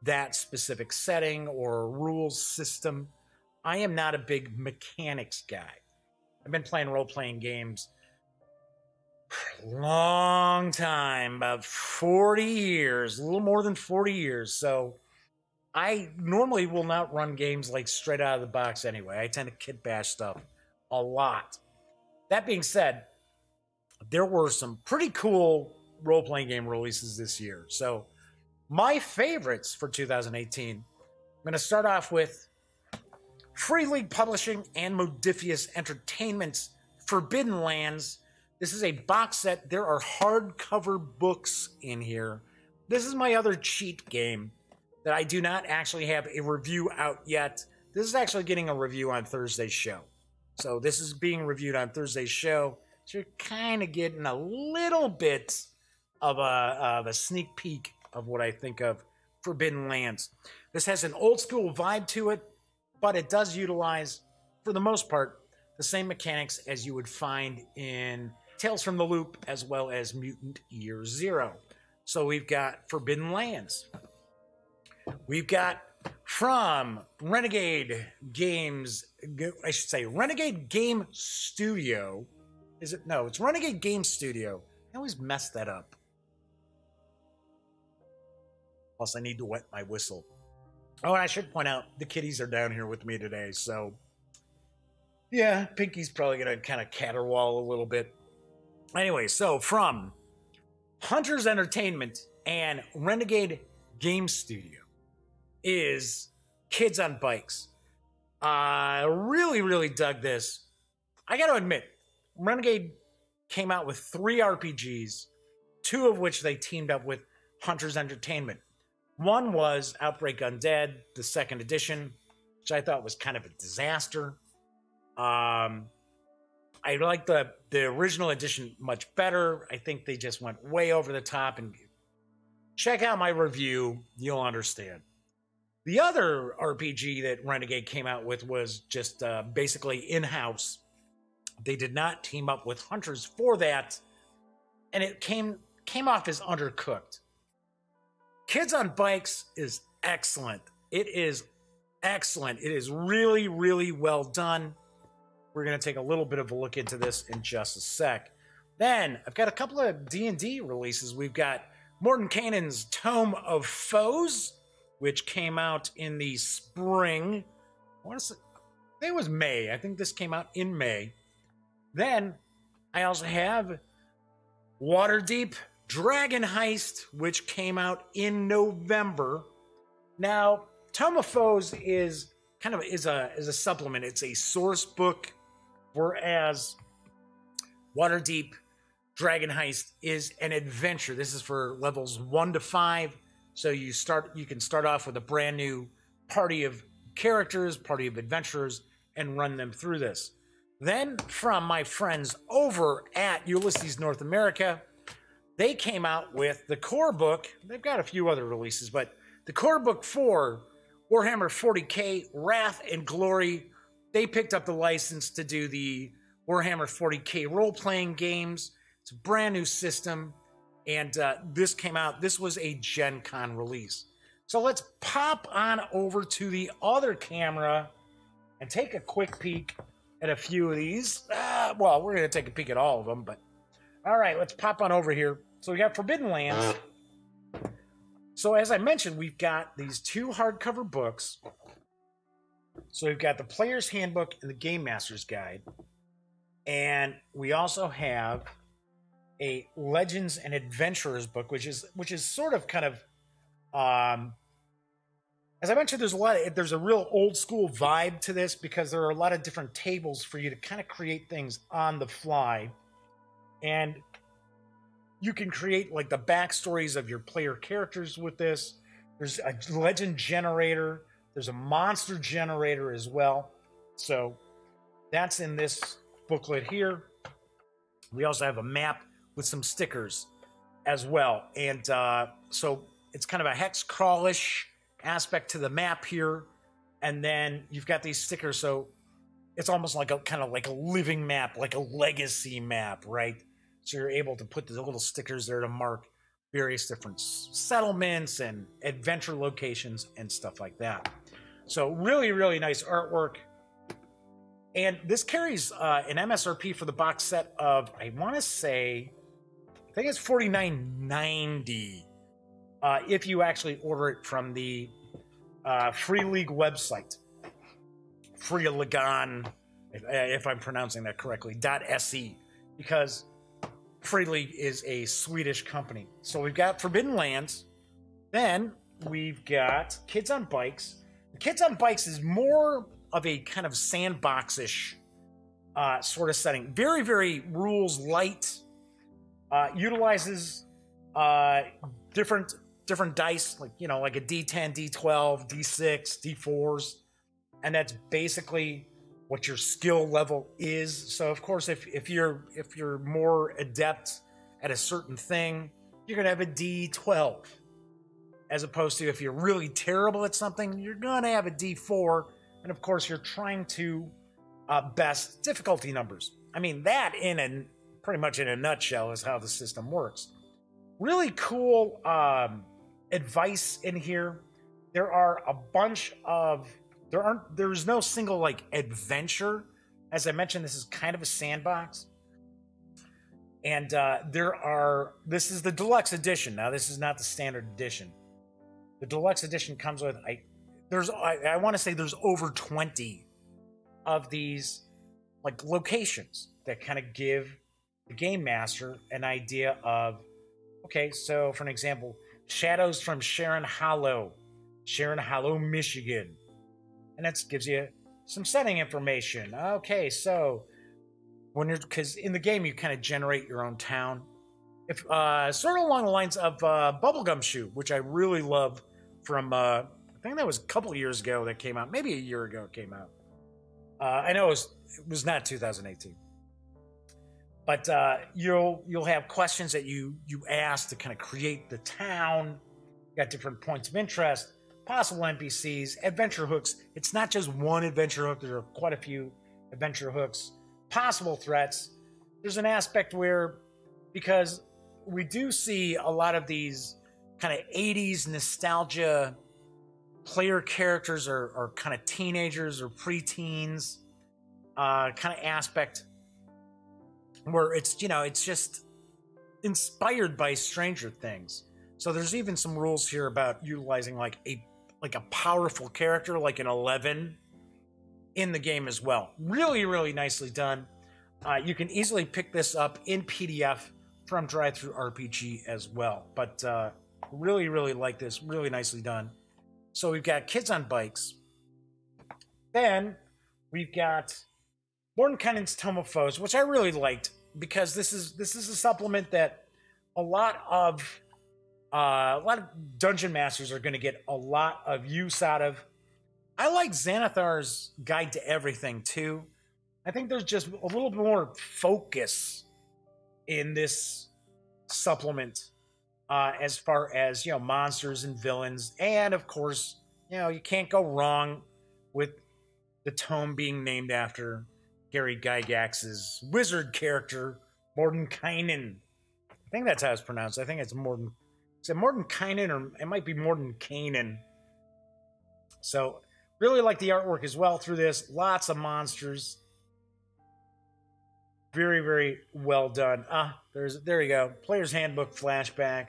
that specific setting or rules system. I am not a big mechanics guy. I've been playing role-playing games for a long time, about 40 years, a little more than 40 years. So I normally will not run games like straight out of the box anyway. I tend to kit bash stuff a lot. That being said, there were some pretty cool role-playing game releases this year. So my favorites for 2018, I'm going to start off with Free League Publishing and Modiphius Entertainment's Forbidden Lands. This is a box set. There are hardcover books in here. This is my other cheat game that I do not actually have a review out yet. This is actually getting a review on Thursday's show. So this is being reviewed on Thursday's show. So you're kind of getting a little bit of a sneak peek of what I think of Forbidden Lands. This has an old school vibe to it, but it does utilize, for the most part, the same mechanics as you would find in Tales from the Loop as well as Mutant Year Zero. So we've got Forbidden Lands. We've got from Renegade Games, I should say Renegade Game Studio. Is it? No, it's Renegade Game Studio. I always mess that up. Plus, I need to wet my whistle. Oh, and I should point out, the kitties are down here with me today, so... yeah, Pinky's probably going to kind of caterwaul a little bit. Anyway, so from Hunters Entertainment and Renegade Game Studio is Kids on Bikes. Really, really dug this. I got to admit, Renegade came out with 3 RPGs, 2 of which they teamed up with Hunters Entertainment. One was Outbreak Undead, the 2nd edition, which I thought was kind of a disaster. I like the original edition much better. I think they just went way over the top, and check out my review, you'll understand. The other RPG that Renegade came out with was just basically in-house. They did not team up with Hunters for that, and it came off as undercooked. Kids on Bikes is excellent. It is excellent. It is really, really well done. We're going to take a little bit of a look into this in just a sec. Then, I've got a couple of D&D releases. We've got Mordenkainen's Tome of Foes, which came out in the spring. I want to say, I think it was May. I think this came out in May. Then, I also have Waterdeep Dragon Heist, which came out in November. Now, Tome of Foes is kind of is a supplement. It's a source book, whereas Waterdeep Dragon Heist is an adventure. This is for levels 1 to 5. So you can start off with a brand new party of characters, party of adventurers, and run them through this. Then from my friends over at Ulisses North America, they came out with the core book. They've got a few other releases, but the core book for Warhammer 40k, Wrath and Glory. They picked up the license to do the Warhammer 40k role-playing games. It's a brand new system, and this came out. This was a Gen Con release. So let's pop on over to the other camera and take a quick peek at a few of these. Well, we're going to take a peek at all of them, but all right, let's pop on over here. So we got Forbidden Lands. So as I mentioned, we've got these 2 hardcover books. So we've got the Player's Handbook and the Game Master's Guide. And we also have a Legends and Adventurers book, which is sort of kind of, as I mentioned, there's a real old school vibe to this because there are a lot of different tables for you to kind of create things on the fly. And you can create like the backstories of your player characters with this. There's a legend generator. There's a monster generator as well. So that's in this booklet here. We also have a map with some stickers as well. And so it's kind of a hex crawlish aspect to the map here. And then you've got these stickers. So it's almost like kind of like a living map, like a legacy map, right? So you're able to put the little stickers there to mark various different settlements and adventure locations and stuff like that. So really, really nice artwork. And this carries an MSRP for the box set of, I want to say, I think it's $49.90 if you actually order it from the Free League website. Free League, if I'm pronouncing that correctly, .se, because Free League is a Swedish company. So we've got Forbidden Lands. Then we've got Kids on Bikes. Kids on Bikes is more of a kind of sandbox-ish sort of setting. Very, very rules light. Utilizes different dice, like, you know, like a D10, D12, D6, D4s. And that's basically what your skill level is. So of course, if you're more adept at a certain thing, you're gonna have a D12. As opposed to if you're really terrible at something, you're gonna have a D4. And of course, you're trying to best difficulty numbers. I mean, that pretty much in a nutshell is how the system works. Really cool advice in here. there are a bunch of there's no single like adventure. As I mentioned, this is kind of a sandbox. And this is the deluxe edition. Now, this is not the standard edition. The deluxe edition comes with, I want to say there's over 20 of these like locations that kind of give the game master an idea of, okay, so for an example, Shadows from Sharon Hollow, Michigan. And that gives you some setting information. Okay, so because in the game you kind of generate your own town, if sort of along the lines of Bubblegum Shoe, which I really love from I think that was a couple of years ago that came out, maybe a year ago it came out. I know it was not 2018, but you'll have questions that you ask to kind of create the town. You got different points of interest, possible NPCs, adventure hooks. It's not just one adventure hook. There are quite a few adventure hooks. Possible threats. There's an aspect where, because we do see a lot of these kind of 80s nostalgia player characters are kind of teenagers or preteens kind of aspect where it's, you know, it's just inspired by Stranger Things. So there's even some rules here about utilizing like a powerful character like an 11 in the game as well. Really, really nicely done. You can easily pick this up in PDF from Drive-Thru RPG as well. But really, really like this. Really nicely done. So we've got Kids on Bikes. Then we've got Mordenkainen's Tome of Foes, which I really liked because this is a supplement that a lot of dungeon masters are going to get a lot of use out of. I like Xanathar's Guide to Everything too. I think there's just a little bit more focus in this supplement as far as, you know, monsters and villains. And of course, you know, you can't go wrong with the tome being named after Gary Gygax's wizard character, Mordenkainen. I think that's how it's pronounced. I think it's is it Mordenkainen, or it might be Mordenkainen. So really like the artwork as well through this. Lots of monsters. Very, very well done. There you go. Player's Handbook flashback.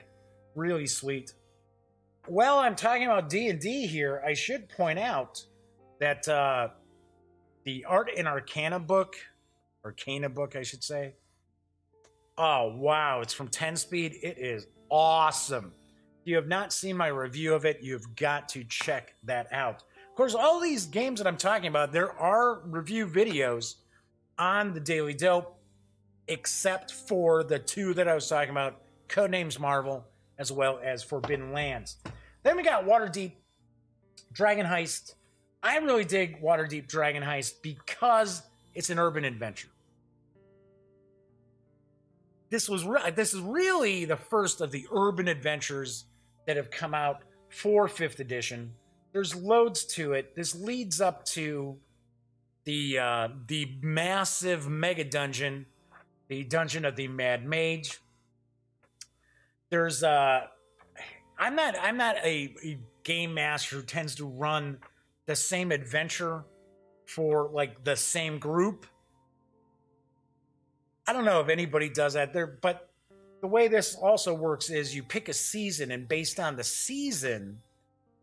Really sweet. Well, I'm talking about D&D here. I should point out that the Art and Arcana book, I should say. Oh, wow. It's from 10 Speed. It is awesome. If you have not seen my review of it, you've got to check that out. Of course, all these games that I'm talking about, there are review videos on the Daily Dope, except for the two that I was talking about, Codenames Marvel, as well as Forbidden Lands. Then we got Waterdeep Dragon Heist. I really dig Waterdeep Dragon Heist because it's an urban adventure. This is really the first of the urban adventures that have come out for 5th edition. There's loads to it. This leads up to the massive mega dungeon, the Dungeon of the Mad Mage. There's I'm not a game master who tends to run the same adventure for like the same group. I don't know if anybody does that there, but the way this also works is you pick a season, and based on the season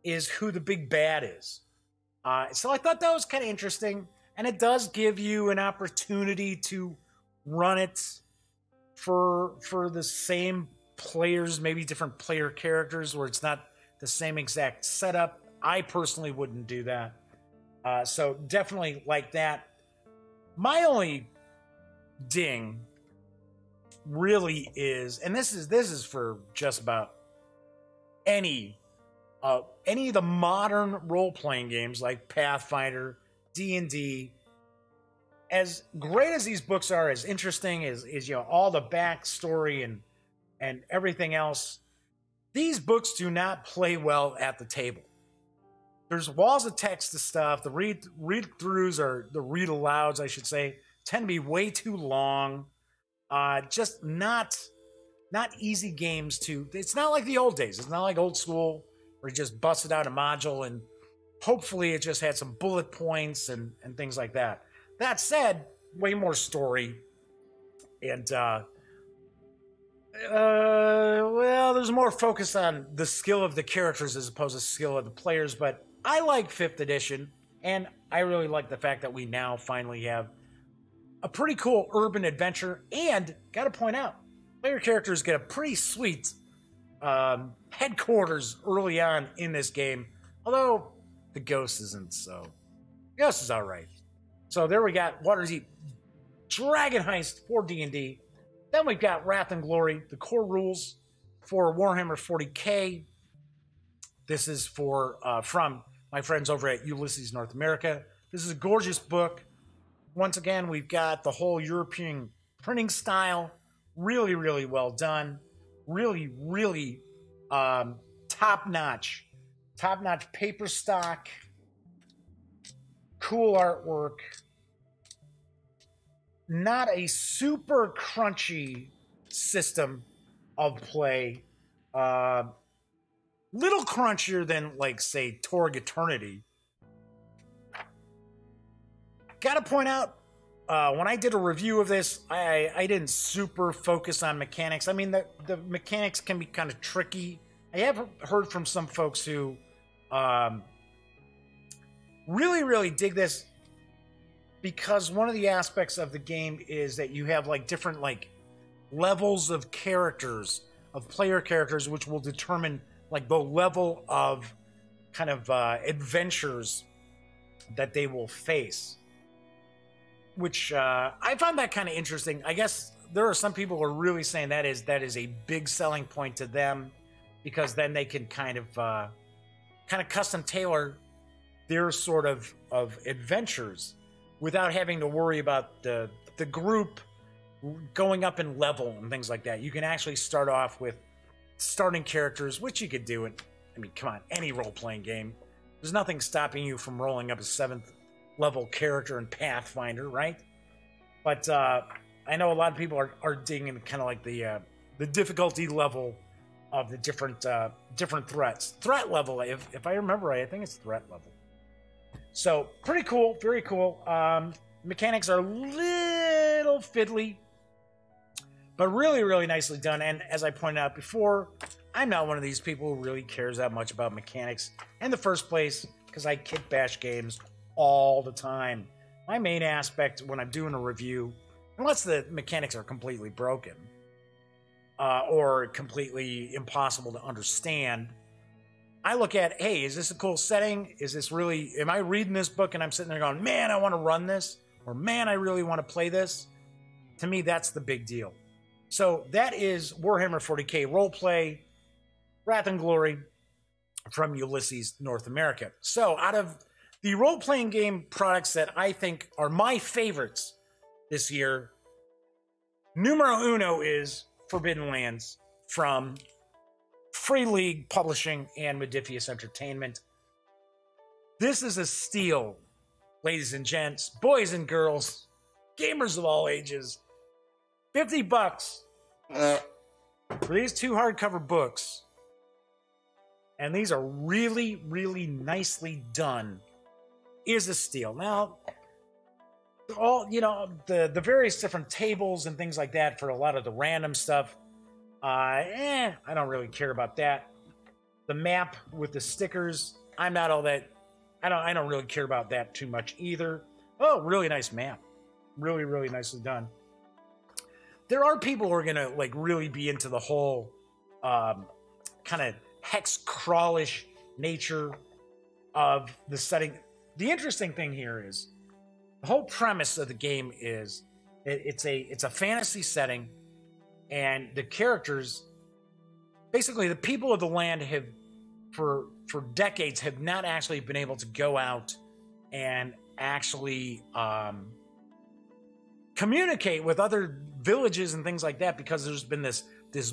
is who the big bad is. So I thought that was kind of interesting, and it does give you an opportunity to run it for the same players, maybe different player characters, where it's not the same exact setup. I personally wouldn't do that. So definitely like that. My only ding really is, and this is for just about any of the modern role-playing games like Pathfinder, D&D. As great as these books are, as interesting as you know, all the backstory and everything else, these books do not play well at the table. There's walls of text to stuff. The read-throughs, or the read-alouds, I should say, tend to be way too long. Just not easy games to... It's not like the old days. It's not like old school where he just busted out a module and hopefully it just had some bullet points and things like that. That said, way more story. And, well, there's more focus on the skill of the characters as opposed to skill of the players, but I like 5th edition, and I really like the fact that we now finally have a pretty cool urban adventure, and gotta point out, player characters get a pretty sweet headquarters early on in this game, although the Ghost isn't, so Ghost is alright. So there we got Waterdeep Dragon Heist for D&D. Then we've got Wrath and Glory, the core rules for Warhammer 40k. This is for from my friends over at Ulisses North America. This is a gorgeous book. Once again, we've got the whole European printing style. Really, really well done. Really, really top-notch. Top-notch paper stock. Cool artwork. Not a super crunchy system of play. Little crunchier than, like, say, Torg Eternity. Gotta point out, when I did a review of this, I didn't super focus on mechanics. I mean, the mechanics can be kind of tricky. I have heard from some folks who really, really dig this, because one of the aspects of the game is that you have like different like levels of characters, of player characters, which will determine like the level of kind of adventures that they will face. Which I found that kind of interesting. I guess there are some people who are really saying that is a big selling point to them, because then they can kind of custom tailor their sort of adventures without having to worry about the group going up in level and things like that. You can actually start off with starting characters, which you could do in, I mean, come on, any role-playing game. There's nothing stopping you from rolling up a 7th level character in Pathfinder, right? But I know a lot of people are digging kind of like the difficulty level of the different threats. Threat level, if I remember right, I think it's threat level. So, pretty cool, very cool. Mechanics are a little fiddly, but really, really nicely done. And as I pointed out before, I'm not one of these people who really cares that much about mechanics in the first place, because I kit bash games all the time. My main aspect when I'm doing a review, unless the mechanics are completely broken or completely impossible to understand, I look at, hey, is this a cool setting? Is this really, am I reading this book and I'm sitting there going, man, I want to run this, or man, I really want to play this? To me, that's the big deal. So that is Warhammer 40k Roleplay, Wrath and Glory from Ulisses North America. So out of the role-playing game products that I think are my favorites this year, numero uno is Forbidden Lands from Free League Publishing and Modiphius Entertainment. This is a steal, ladies and gents, boys and girls, gamers of all ages. $50 for these 2 hardcover books. And these are really, really nicely done. Is a steal. Now, all, you know, the various different tables and things like that for a lot of the random stuff, I don't really care about that. The map with the stickers, I'm not all that, I don't really care about that too much either. Oh, really nice map. Really, really nicely done. There are people who are gonna like really be into the whole kind of hex crawlish nature of the setting. The interesting thing here is the whole premise of the game is it's a fantasy setting, and the characters, basically the people of the land, have for decades have not actually been able to go out and actually communicate with other villages and things like that, because there's been this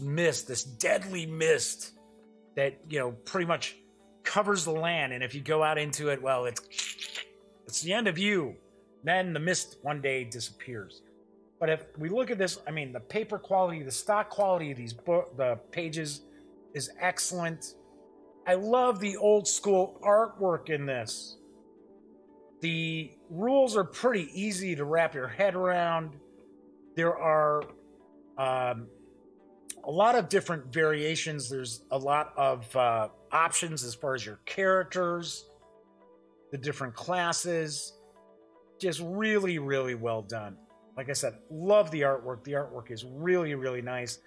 mist, this deadly mist that, you know, pretty much covers the land, and if you go out into it, well, it's the end of you. Then the mist one day disappears. But if we look at this, I mean, the paper quality, the stock quality of these the pages is excellent. I love the old school artwork in this. The rules are pretty easy to wrap your head around. There are a lot of different variations. There's a lot of options as far as your characters, the different classes. Just really, really well done. Like I said, love the artwork. The artwork is really, really nice.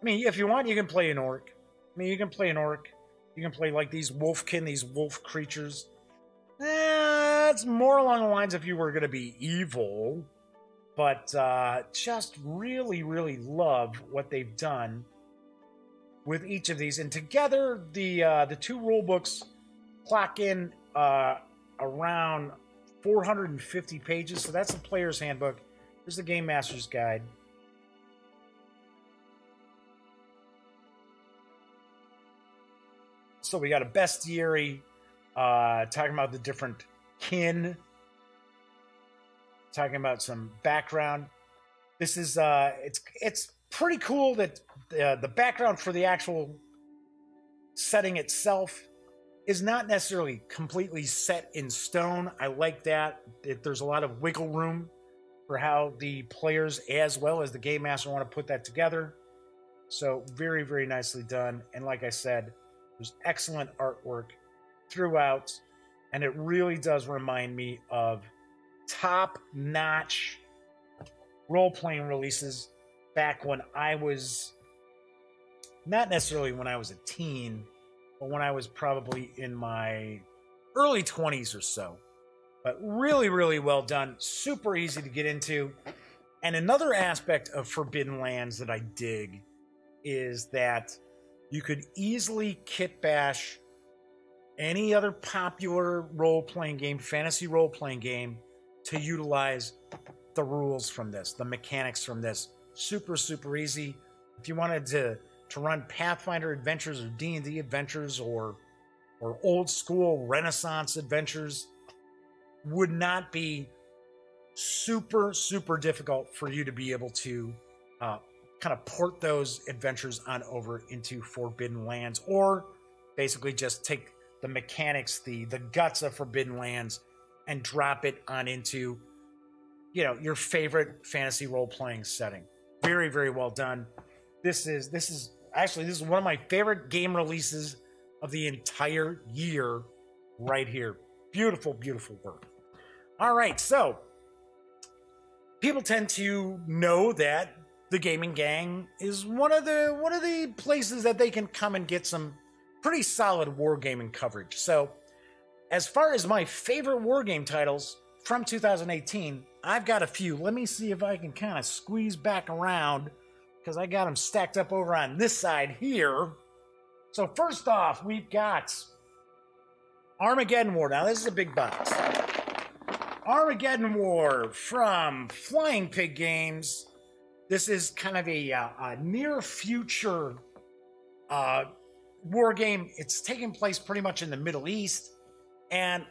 I mean, if you want, you can play an orc. I mean, you can play an orc. You can play like these wolfkin, these wolf creatures. It's more along the lines if you were going to be evil. But just really, really love what they've done with each of these. And together, the two rule books clock in around 450 pages. So that's the player's handbook. Here's the Game Master's Guide. So we got a bestiary, talking about the different kin, talking about some background. This is it's pretty cool that the background for the actual setting itself is not necessarily completely set in stone. I like that. There's a lot of wiggle room for how the players as well as the game master want to put that together. So very, very nicely done. And like I said, there's excellent artwork throughout, and it really does remind me of top-notch role-playing releases back when I was, not necessarily when I was a teen, but when I was probably in my early 20s or so. But really, really well done. Super easy to get into. And another aspect of Forbidden Lands that I dig is that you could easily kit bash any other popular role-playing game, fantasy role-playing game, to utilize the rules from this, the mechanics from this. Super, super easy. If you wanted to run Pathfinder adventures or D&D adventures or old school Renaissance adventures, would not be super, super difficult for you to be able to kind of port those adventures on over into Forbidden Lands, or basically just take the mechanics, the guts of Forbidden Lands, and drop it on into, you know, your favorite fantasy role-playing setting. Very, very well done. This is one of my favorite game releases of the entire year right here. Beautiful, beautiful work. All right, so people tend to know that the Gaming Gang is one of the places that they can come and get some pretty solid wargaming coverage. So as far as my favorite wargame titles from 2018, I've got a few. Let me see if I can kind of squeeze back around, because I got them stacked up over on this side here. So first off, we've got Armageddon War. Now, this is a big box. Armageddon War from Flying Pig Games. This is kind of a near-future war game. It's taking place pretty much in the Middle East. And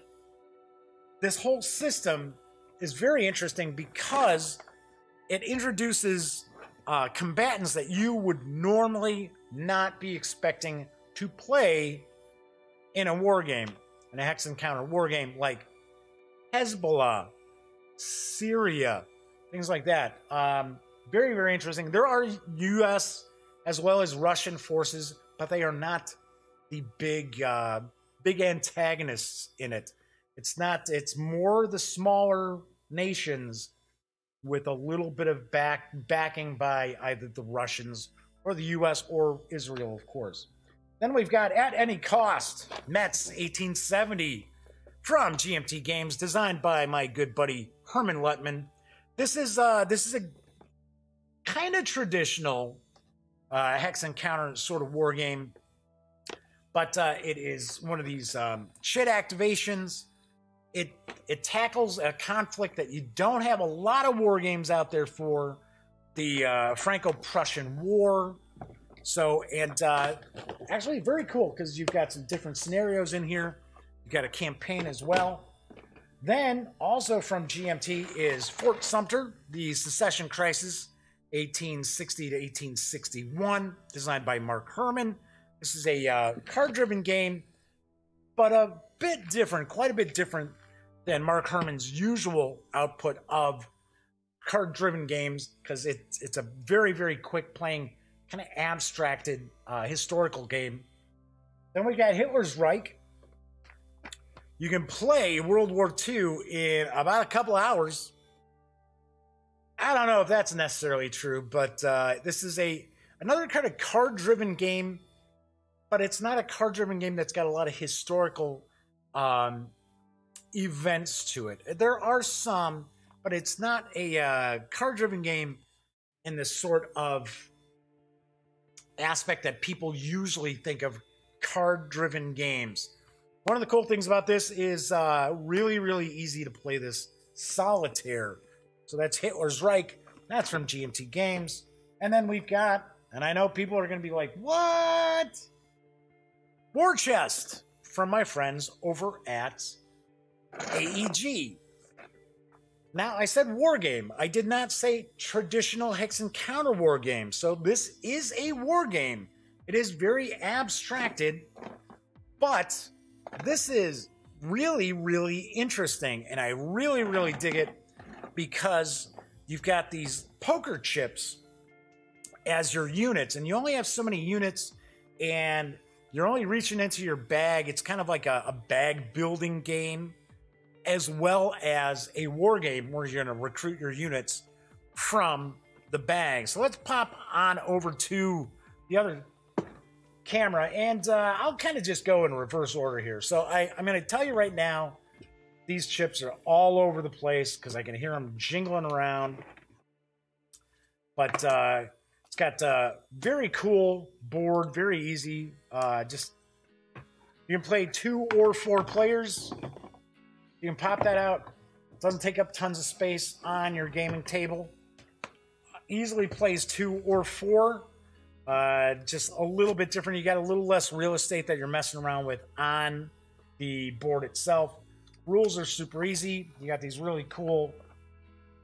this whole system is very interesting because it introduces combatants that you would normally not be expecting to play in a war game, in a hex encounter war game, like Hezbollah, Syria, things like that. Very, very interesting. There are U.S. as well as Russian forces, but they are not the big antagonists in it. It's more the smaller nations with a little bit of backing by either the Russians or the U.S. or Israel, of course. Then we've got At Any Cost, Metz 1870 from GMT Games, designed by my good buddy Herman Luttman. This is a kind of traditional hex encounter sort of war game, but it is one of these shit activations. It tackles a conflict that you don't have a lot of war games out there for, the Franco-Prussian War. So, and actually very cool because you've got some different scenarios in here. You've got a campaign as well. Then, also from GMT is Fort Sumter, the Secession Crisis, 1860 to 1861, designed by Mark Herman. This is a card-driven game, but a bit different, quite a bit different than Mark Herman's usual output of card-driven games, because it's a very, very quick playing, kind of abstracted historical game. Then we got Hitler's Reich. You can play World War II in about a couple hours. I don't know if that's necessarily true, but this is another kind of card-driven game, but it's not a card-driven game that's got a lot of historical events to it. There are some, but it's not a card-driven game in the sort of aspect that people usually think of card-driven games. One of the cool things about this is really, really easy to play this solitaire. So that's Hitler's Reich. That's from GMT Games. And then we've got, and I know people are going to be like, what? War Chest from my friends over at AEG. Now, I said war game. I did not say traditional hex and counter war game. So this is a war game. It is very abstracted, but this is really, really interesting, and I really, really dig it because you've got these poker chips as your units, and you only have so many units, and you're only reaching into your bag. It's kind of like a bag building game, as well as a war game where you're going to recruit your units from the bag. So let's pop on over to the other camera, and I'll kind of just go in reverse order here. So I'm going to tell you right now, these chips are all over the place because I can hear them jingling around. But it's got a very cool board, very easy. Just you can play 2 or 4 players. You can pop that out. It doesn't take up tons of space on your gaming table. Easily plays 2 or 4. Just a little bit different. You got a little less real estate that you're messing around with on the board itself. Rules are super easy. You got these really cool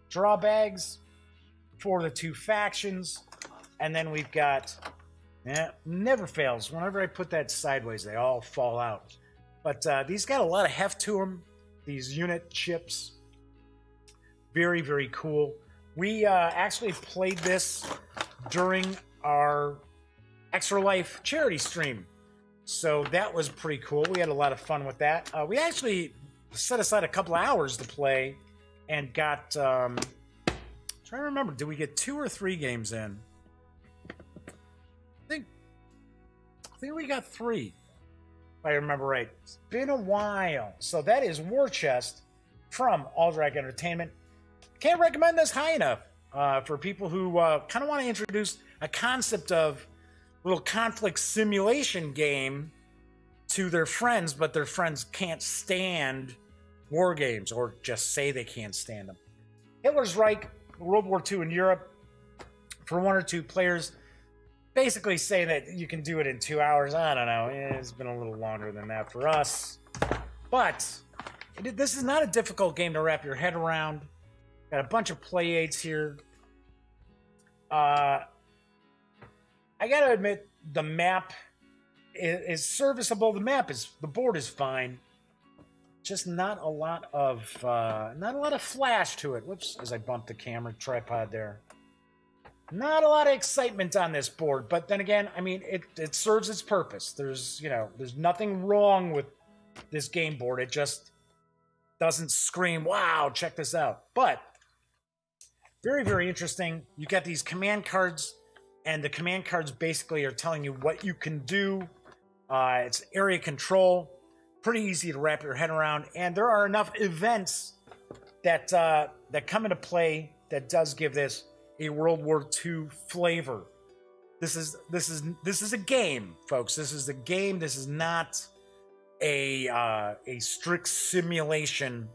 draw bags for the 2 factions. And then we've got, never fails. Whenever I put that sideways, they all fall out. But these got a lot of heft to them. These unit chips. Very, very cool. We actually played this during our Extra Life charity stream. So that was pretty cool. We had a lot of fun with that. We actually set aside a couple of hours to play and got, trying to remember, did we get 2 or 3 games in? I think we got 3, if I remember right. It's been a while. So that is War Chest from Alderac Entertainment. Can't recommend this high enough for people who kind of want to introduce a concept of little conflict simulation game to their friends, but their friends can't stand war games, or just say they can't stand them. Hitler's Reich, World War II in Europe, for 1 or 2 players. Basically saying that you can do it in 2 hours. I don't know. It's been a little longer than that for us. But this is not a difficult game to wrap your head around. Got a bunch of play aids here. I gotta admit, the map is serviceable. The board is fine. Just not a lot of flash to it. Whoops! As I bumped the camera tripod there. Not a lot of excitement on this board, but then again, I mean, it serves its purpose. There's nothing wrong with this game board. It just doesn't scream, "Wow, check this out!" But very, very interesting. You got these command cards, and the command cards basically are telling you what you can do. It's area control. Pretty easy to wrap your head around, and there are enough events that come into play that does give this a World War II flavor. This is a game, folks. This is a game. This is not a strict simulation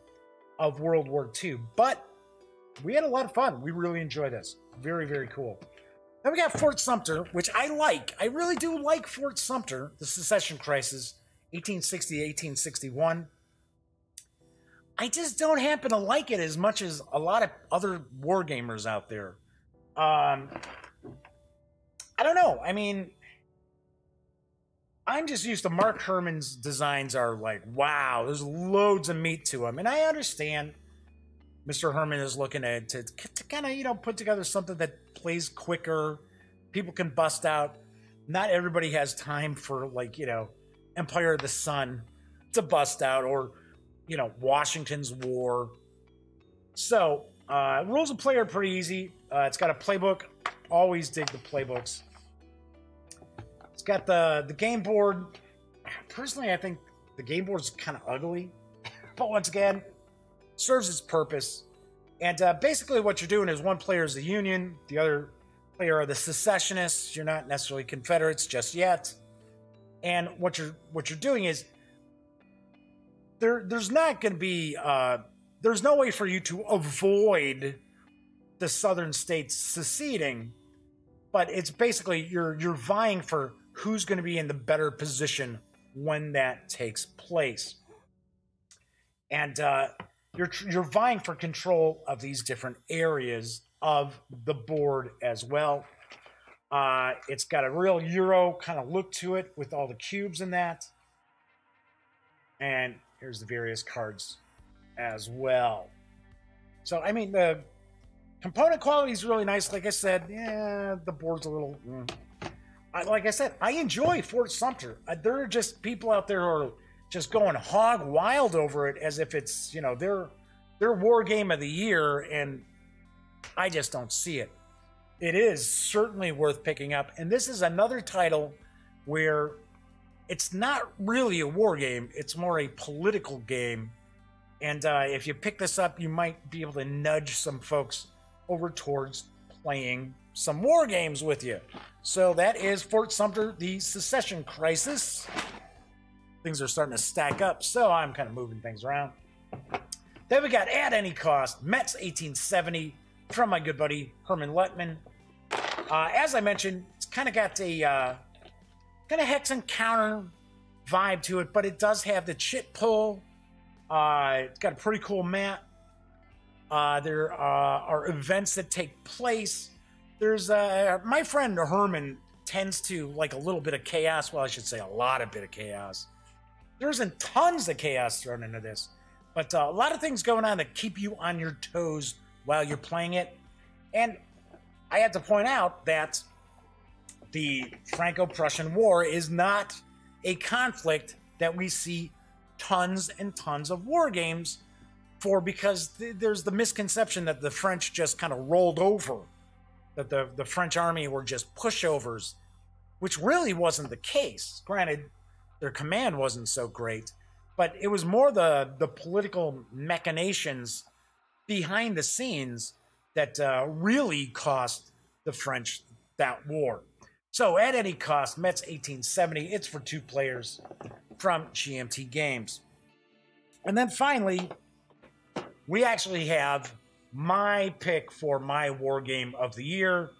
of World War II. But we had a lot of fun. We really enjoyed this. Very, very cool. Then we got Fort Sumter, which I like. I really do like Fort Sumter, the Secession Crisis, 1860 to 1861. I just don't happen to like it as much as a lot of other war gamers out there. I don't know. I mean, I'm just used to Mark Herman's designs are like, wow, there's loads of meat to them. And I understand Mr. Herman is looking to kind of, you know, put together something that plays quicker. People can bust out. Not everybody has time for, like, you know, Empire of the Sun to bust out, or, you know, Washington's War. So, rules of play are pretty easy. It's got a playbook. Always dig the playbooks. It's got the game board. Personally, I think the game board's kind of ugly. But once again, serves its purpose. And basically what you're doing is one player is the Union, the other player are the Secessionists. You're not necessarily Confederates just yet. And what you're doing is there's not going to be there's no way for you to avoid the southern states seceding, but it's basically you're vying for who's going to be in the better position when that takes place. And you're vying for control of these different areas of the board as well. It's got a real Euro kind of look to it with all the cubes in that. And here's the various cards as well. So, I mean, the component quality is really nice. Like I said, yeah, the board's a little... like I said, I enjoy Fort Sumter. There are just people out there who are just going hog wild over it as if it's, you know, their war game of the year, and I just don't see it. It is certainly worth picking up, and this is another title where it's not really a war game, it's more a political game. And if you pick this up, you might be able to nudge some folks over towards playing some war games with you. So that is Fort Sumter, the Secession Crisis. Things are starting to stack up, so I'm kind of moving things around. Then we got At Any Cost, Metz 1870, from my good buddy Herman Lettman. As I mentioned, it's kind of got a kind of hex and counter vibe to it, but it does have the chit pull. It's got a pretty cool map. There are events that take place. There's my friend Herman tends to like a little bit of chaos. Well, I should say a lot of bit of chaos. There isn't tons of chaos thrown into this, but a lot of things going on that keep you on your toes while you're playing it. And I have to point out that the Franco-Prussian War is not a conflict that we see tons and tons of war games for, because there's the misconception that the French just kind of rolled over, that the French army were just pushovers, which really wasn't the case. Granted, their command wasn't so great, but it was more the political machinations behind the scenes that really cost the French that war. So, At Any Cost, Metz 1870. It's for 2 players from GMT Games. And then finally, we actually have my pick for my war game of the year,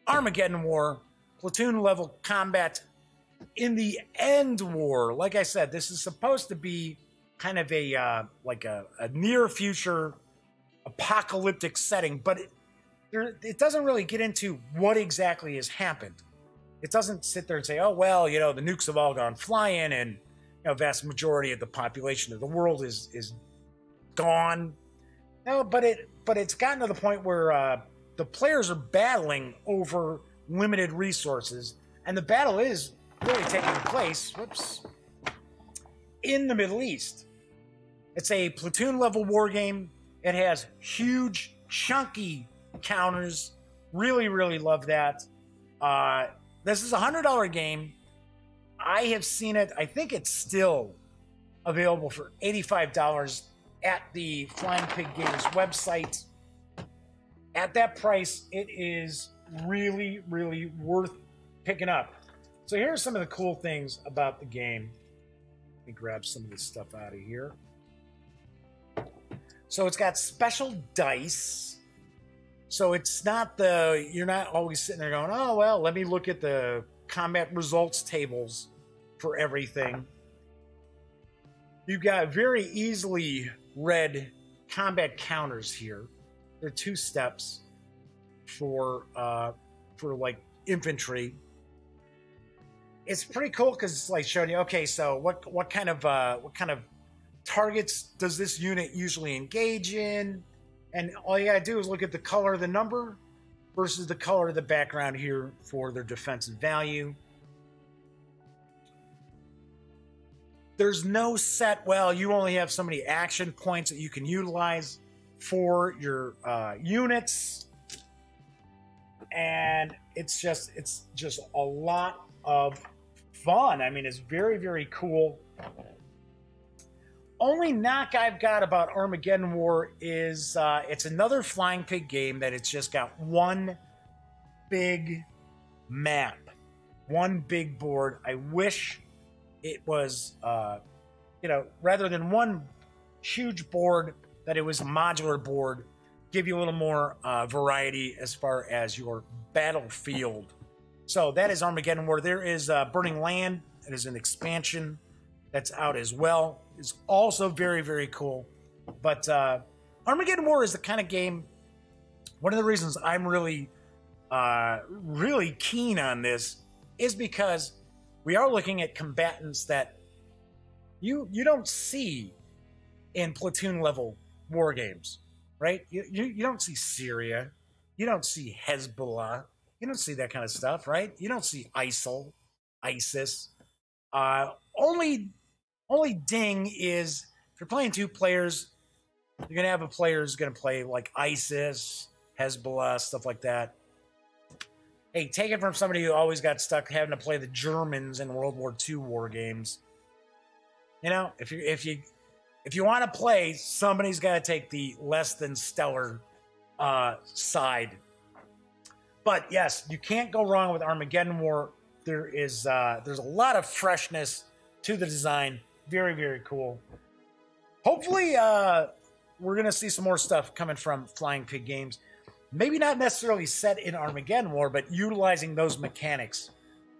Armageddon War, platoon level combat in the end war. Like I said, this is supposed to be kind of a like a near future apocalyptic setting, but it doesn't really get into what exactly has happened. It doesn't sit there and say, oh, well, you know, the nukes have all gone flying and, you know, vast majority of the population of the world is gone. No, but it's gotten to the point where the players are battling over limited resources, and the battle is really taking place, in the Middle East. It's a platoon level war game. It has huge, chunky counters. Really, really love that. This is a $100 game. I have seen it. I think it's still available for $85 at the Flying Pig Games website. At that price, it is really, really worth picking up. So here are some of the cool things about the game. Let me grab some of this stuff out of here. So it's got special dice. So it's not you're not always sitting there going, oh, well, let me look at the combat results tables for everything. You've got very easily read combat counters here. There are 2 steps for like infantry. it's pretty cool because it's like showing you, okay, so what kind of targets does this unit usually engage in? And all you gotta do is look at the color of the number versus the color of the background here for their defensive value. There's no set, well, you only have so many action points that you can utilize for your units. And it's just a lot of fun. I mean, it's very, very cool. Only knock I've got about Armageddon War is it's another Flying Pig game that it's just got one big map, one big board. I wish it was, you know, rather than one huge board, that it was a modular board, give you a little more variety as far as your battlefield. So that is Armageddon War. There is Burning Land. It is an expansion that's out as well. It's also very, very cool. But Armageddon War is the kind of game, one of the reasons I'm really, really keen on this is because we are looking at combatants that you don't see in platoon level war games, right? You don't see Syria. You don't see Hezbollah. You don't see that kind of stuff, right? You don't see ISIL, ISIS. Only ding is if you're playing two players, you're going to have a player who's going to play like ISIS, Hezbollah, stuff like that. Hey, take it from somebody who always got stuck having to play the Germans in World War II war games. You know, if you want to play, somebody's got to take the less than stellar side. But yes, you can't go wrong with Armageddon War. There's a lot of freshness to the design. Very, very cool. Hopefully, we're going to see some more stuff coming from Flying Pig Games. Maybe not necessarily set in Armageddon War, but utilizing those mechanics.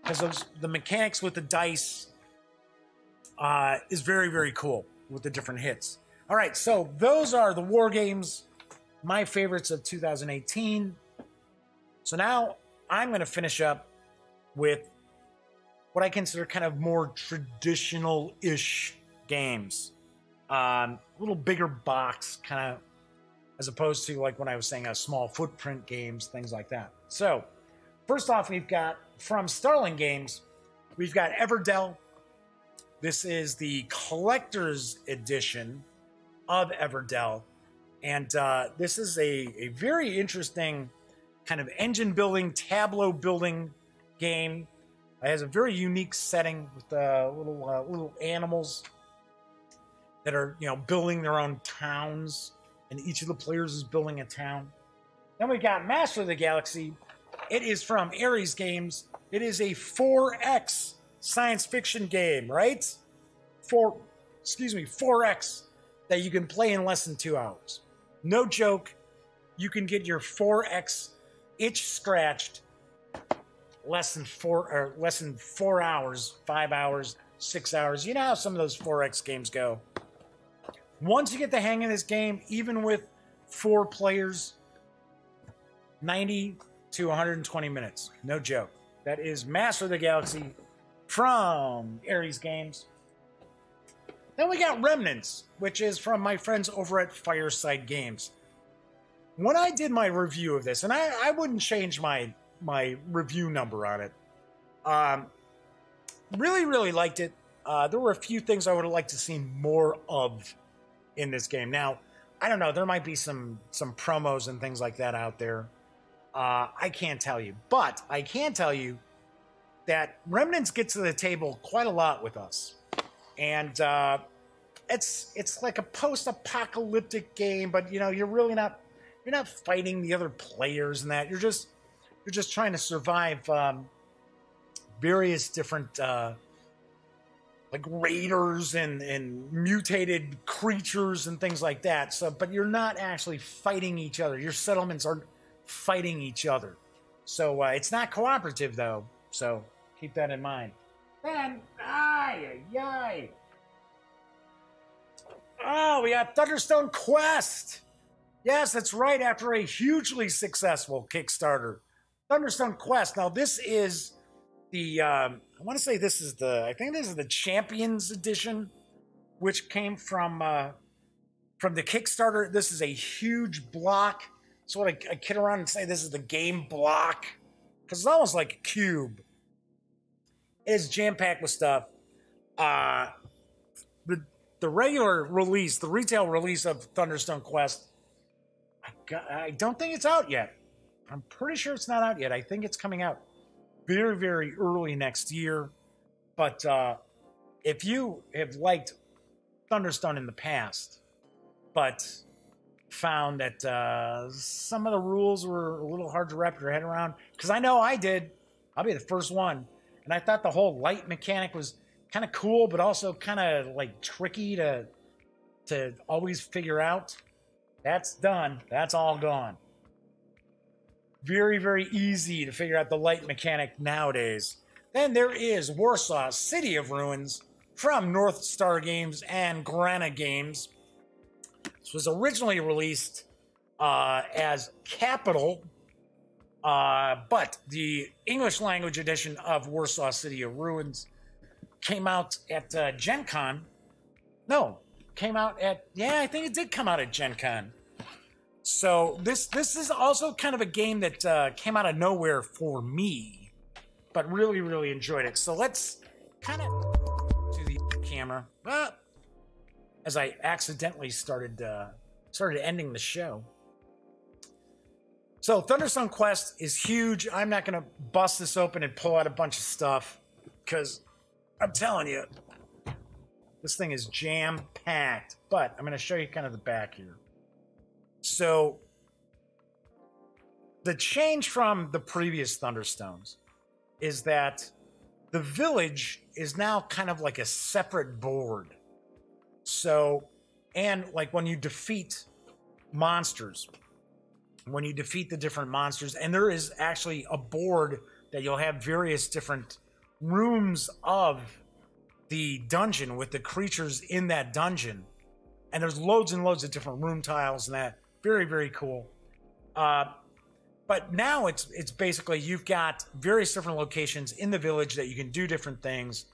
Because the mechanics with the dice is very, very cool with the different hits. All right, so those are the war games, my favorites of 2018. So now I'm going to finish up with what I consider kind of more traditional-ish games. A little bigger box, kind of, as opposed to, like when I was saying, small footprint games, things like that. So, first off, we've got, from Starling Games, we've got Everdell. This is the collector's edition of Everdell. And this is a very interesting kind of engine-building, tableau-building game. It has a very unique setting with little animals that are, you know, building their own towns, and each of the players is building a town. Then we got Master of the Galaxy. It is from Ares Games. It is a 4X science fiction game, right? 4X that you can play in less than 2 hours. No joke. You can get your 4X itch scratched less than 4 hours, 5 hours, 6 hours. You know how some of those 4X games go. Once you get the hang of this game, even with 4 players, 90 to 120 minutes. No joke. That is Master of the Galaxy from Ares Games. Then we got Remnants, which is from my friends over at Fireside Games. When I did my review of this, and I wouldn't change my review number on it, really, really liked it. There were a few things I would have liked to see more of in this game. Now, I don't know, there might be some promos and things like that out there. I can't tell you, but I can tell you that Remnants gets to the table quite a lot with us. And it's like a post-apocalyptic game, but you know, you're not fighting the other players and that. You're just trying to survive various different like raiders and mutated creatures and things like that. So, but you're not actually fighting each other. Your settlements aren't fighting each other. So it's not cooperative though. So keep that in mind. Then, oh, we got Thunderstone Quest. Yes, that's right. After a hugely successful Kickstarter, Thunderstone Quest. Now, this is the I want to say this is I think this is the Champions Edition, which came from the Kickstarter. This is a huge block. So what I kid around and say this is the game block, because it's almost like a cube. It is jam-packed with stuff. The regular release, the retail release of Thunderstone Quest, I don't think it's out yet. I'm pretty sure it's not out yet. I think it's coming out very, very early next year. But if you have liked Thunderstone in the past, but found that some of the rules were a little hard to wrap your head around, because I know I did. I'll be the first one. And I thought the whole light mechanic was kind of cool, but also kind of like tricky to always figure out. That's done. That's all gone. Very, very easy to figure out the light mechanic nowadays. Then there is Warsaw City of Ruins from North Star Games and Grana Games. This was originally released as Capital, but the English language edition of Warsaw City of Ruins came out at Gen Con. No, came out at, yeah, I think it did come out at Gen Con. So this is also kind of a game that came out of nowhere for me, but really, really enjoyed it. So let's kind of to the camera as I accidentally started ending the show. So Thunderstone Quest is huge. I'm not going to bust this open and pull out a bunch of stuff because I'm telling you, this thing is jam-packed. But I'm going to show you kind of the back here. So the change from the previous Thunderstones is that the village is now kind of like a separate board. So, and like when you defeat monsters, when you defeat the different monsters, and there is actually a board that you'll have various different rooms of the dungeon with the creatures in that dungeon. And there's loads and loads of different room tiles and that. Very, very cool. But now it's basically you've got various different locations in the village that you can do different things.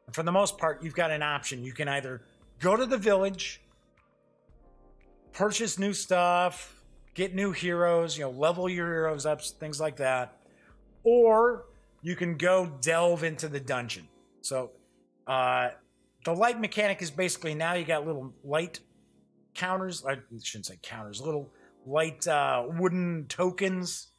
And for the most part, you've got an option. You can either go to the village, purchase new stuff, get new heroes, level your heroes up, things like that. Or you can go delve into the dungeon. So the light mechanic is basically now you got little light counters. I shouldn't say counters, little light wooden tokens.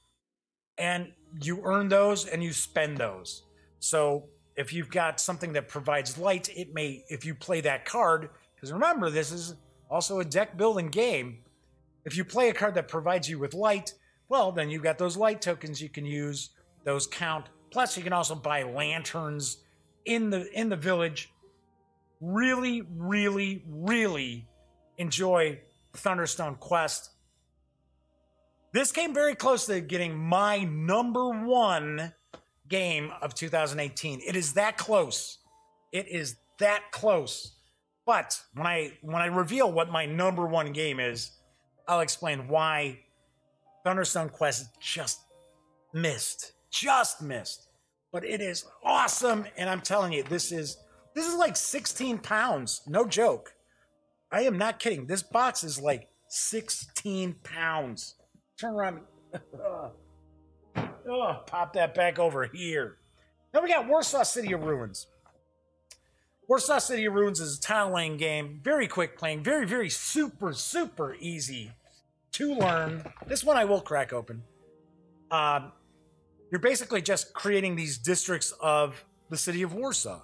And you earn those and you spend those. So if you've got something that provides light, it may, if you play that card, because remember, this is also a deck building game. If you play a card that provides you with light, well, then you've got those light tokens you can use. Those count. Plus, you can also buy lanterns in the village. Really, really, really enjoy Thunderstone Quest. This came very close to getting my #1 game of 2018. It is that close. It is that close. But when I reveal what my #1 game is, I'll explain why Thunderstone Quest just missed. Just missed. But it is awesome, and I'm telling you, this is like 16 pounds. No joke. I am not kidding. This box is like 16 pounds. Turn around. Pop that back over here. Then we got Warsaw City of Ruins. Warsaw City of Ruins is a tile-laying game. Very quick playing. Very, very super, super easy to learn. This one I will crack open. You're basically just creating these districts of the city of Warsaw.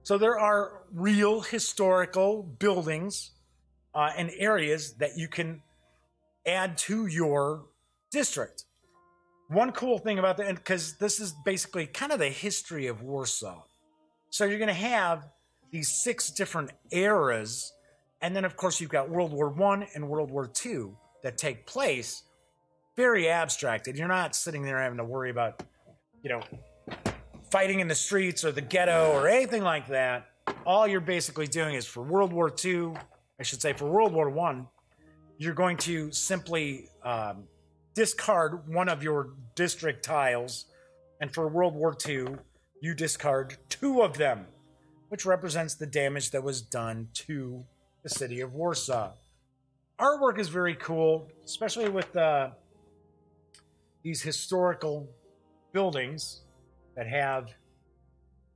So there are real historical buildings and areas that you can add to your district. One cool thing about that, because this is basically kind of the history of Warsaw. So you're going to have these 6 different eras. And then, of course, you've got World War I and World War II that take place. Very abstracted. You're not sitting there having to worry about, fighting in the streets or the ghetto or anything like that. All you're basically doing is for World War II, I should say for World War I, you're going to simply discard one of your district tiles. And for World War II, you discard 2 of them, which represents the damage that was done to the city of Warsaw. Artwork is very cool, especially with these historical buildings that have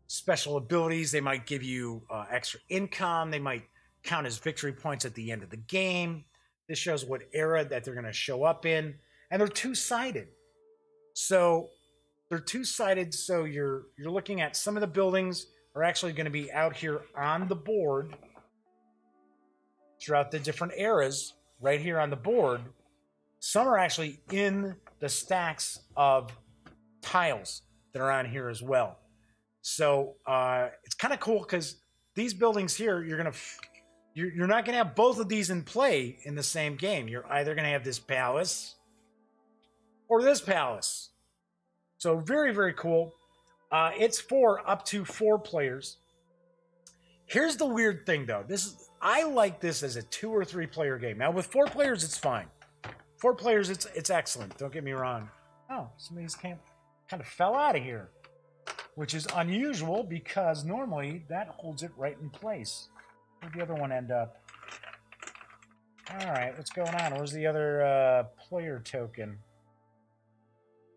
special abilities. They might give you extra income. They might count as victory points at the end of the game. This shows what era that they're going to show up in. And they're two-sided. So they're two-sided, so you're looking at some of the buildings are actually going to be out here on the board throughout the different eras, right here on the board. Some are actually in the stacks of tiles that are on here as well. So it's kind of cool because these buildings here, you're not going to have both of these in play in the same game. You're either going to have this palace or this palace. So very, very cool. It's for up to 4 players. Here's the weird thing, though. I like this as a 2 or 3 player game. Now, with 4 players, it's fine. 4 players, it's excellent. Don't get me wrong. Oh, somebody's kind of fell out of here, which is unusual because normally that holds it right in place. Where'd the other one end up? All right, what's going on? Where's the other player token?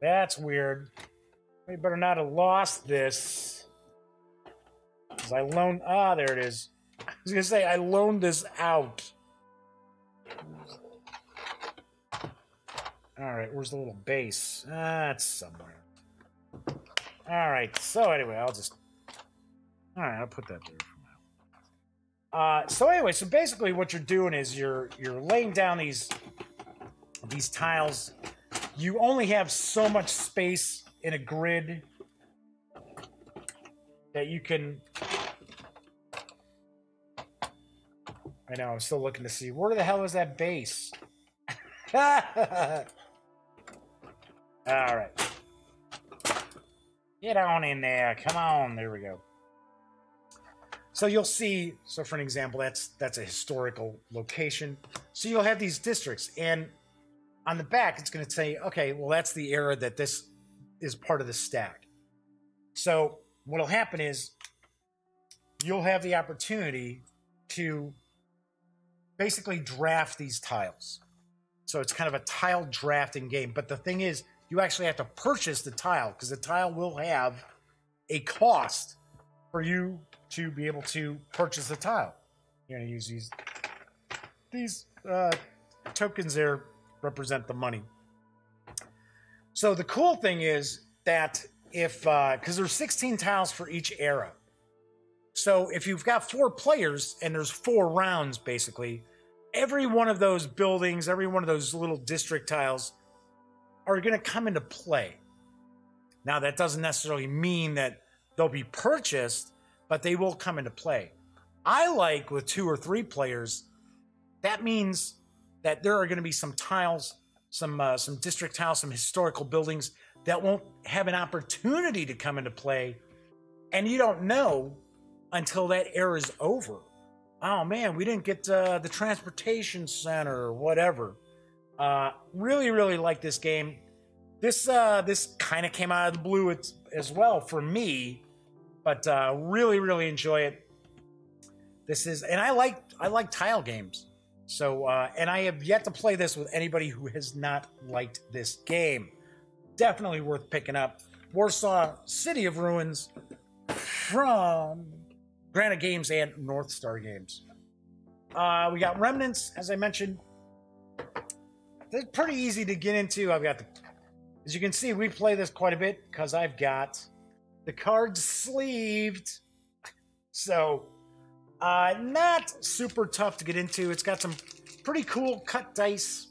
That's weird. We better not have lost this. Because I loaned... Ah, there it is. I was going to say, I loaned this out. All right, where's the little base? That's somewhere. All right, so anyway, I'll just... All right, I'll put that there for now. So anyway, so basically what you're doing is you're laying down these tiles. You only have so much space in a grid that you can... I know, I'm still looking to see. Where the hell is that base? All right. Get on in there. Come on. There we go. So you'll see, so for an example, that's a historical location. So you'll have these districts, and on the back, it's going to say, okay, well, that's the era that this is part of the stack. So what'll happen is you'll have the opportunity to basically draft these tiles. So it's kind of a tile drafting game. But the thing is, you actually have to purchase the tile because the tile will have a cost for you to be able to purchase the tile. You're going to use these tokens there represent the money. So the cool thing is that if, because there's 16 tiles for each era. So if you've got 4 players and there's 4 rounds, basically, every one of those buildings, every one of those little district tiles are going to come into play. Now, that doesn't necessarily mean that they'll be purchased, but they will come into play. I like with 2 or 3 players, that means that there are going to be some tiles, some district tiles, some historical buildings that won't have an opportunity to come into play, and you don't know until that era is over. Oh man, we didn't get the transportation center or whatever. Really, really like this game. This kind of came out of the blue as well for me, but really, really enjoy it. This is, and I like tile games. So, and I have yet to play this with anybody who has not liked this game. Definitely worth picking up. Warsaw City of Ruins from Granite Games and North Star Games. We got Remnants, as I mentioned. They're pretty easy to get into. I've got the, as you can see, we play this quite a bit because I've got the cards sleeved. So, not super tough to get into. It's got some pretty cool cut dice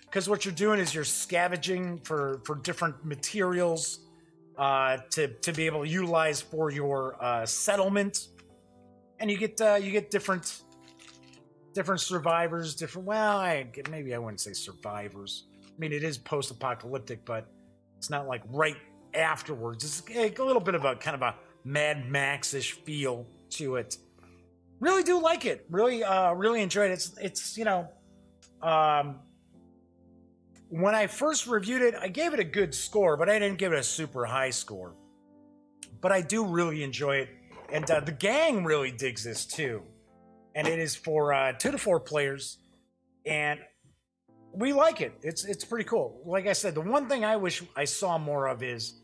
because what you're doing is you're scavenging for different materials to be able to utilize for your settlement, and you get different survivors, different. Well, maybe I wouldn't say survivors. I mean, it is post-apocalyptic, but it's not like right afterwards. It's a little bit of a kind of a Mad Max-ish feel to it. Really do like it. Really, really enjoyed it. It's you know, when I first reviewed it, I gave it a good score, but I didn't give it a super high score. but I do really enjoy it. And the gang really digs this too. And it is for 2 to 4 players. And we like it. It's pretty cool. Like I said, the one thing I wish I saw more of is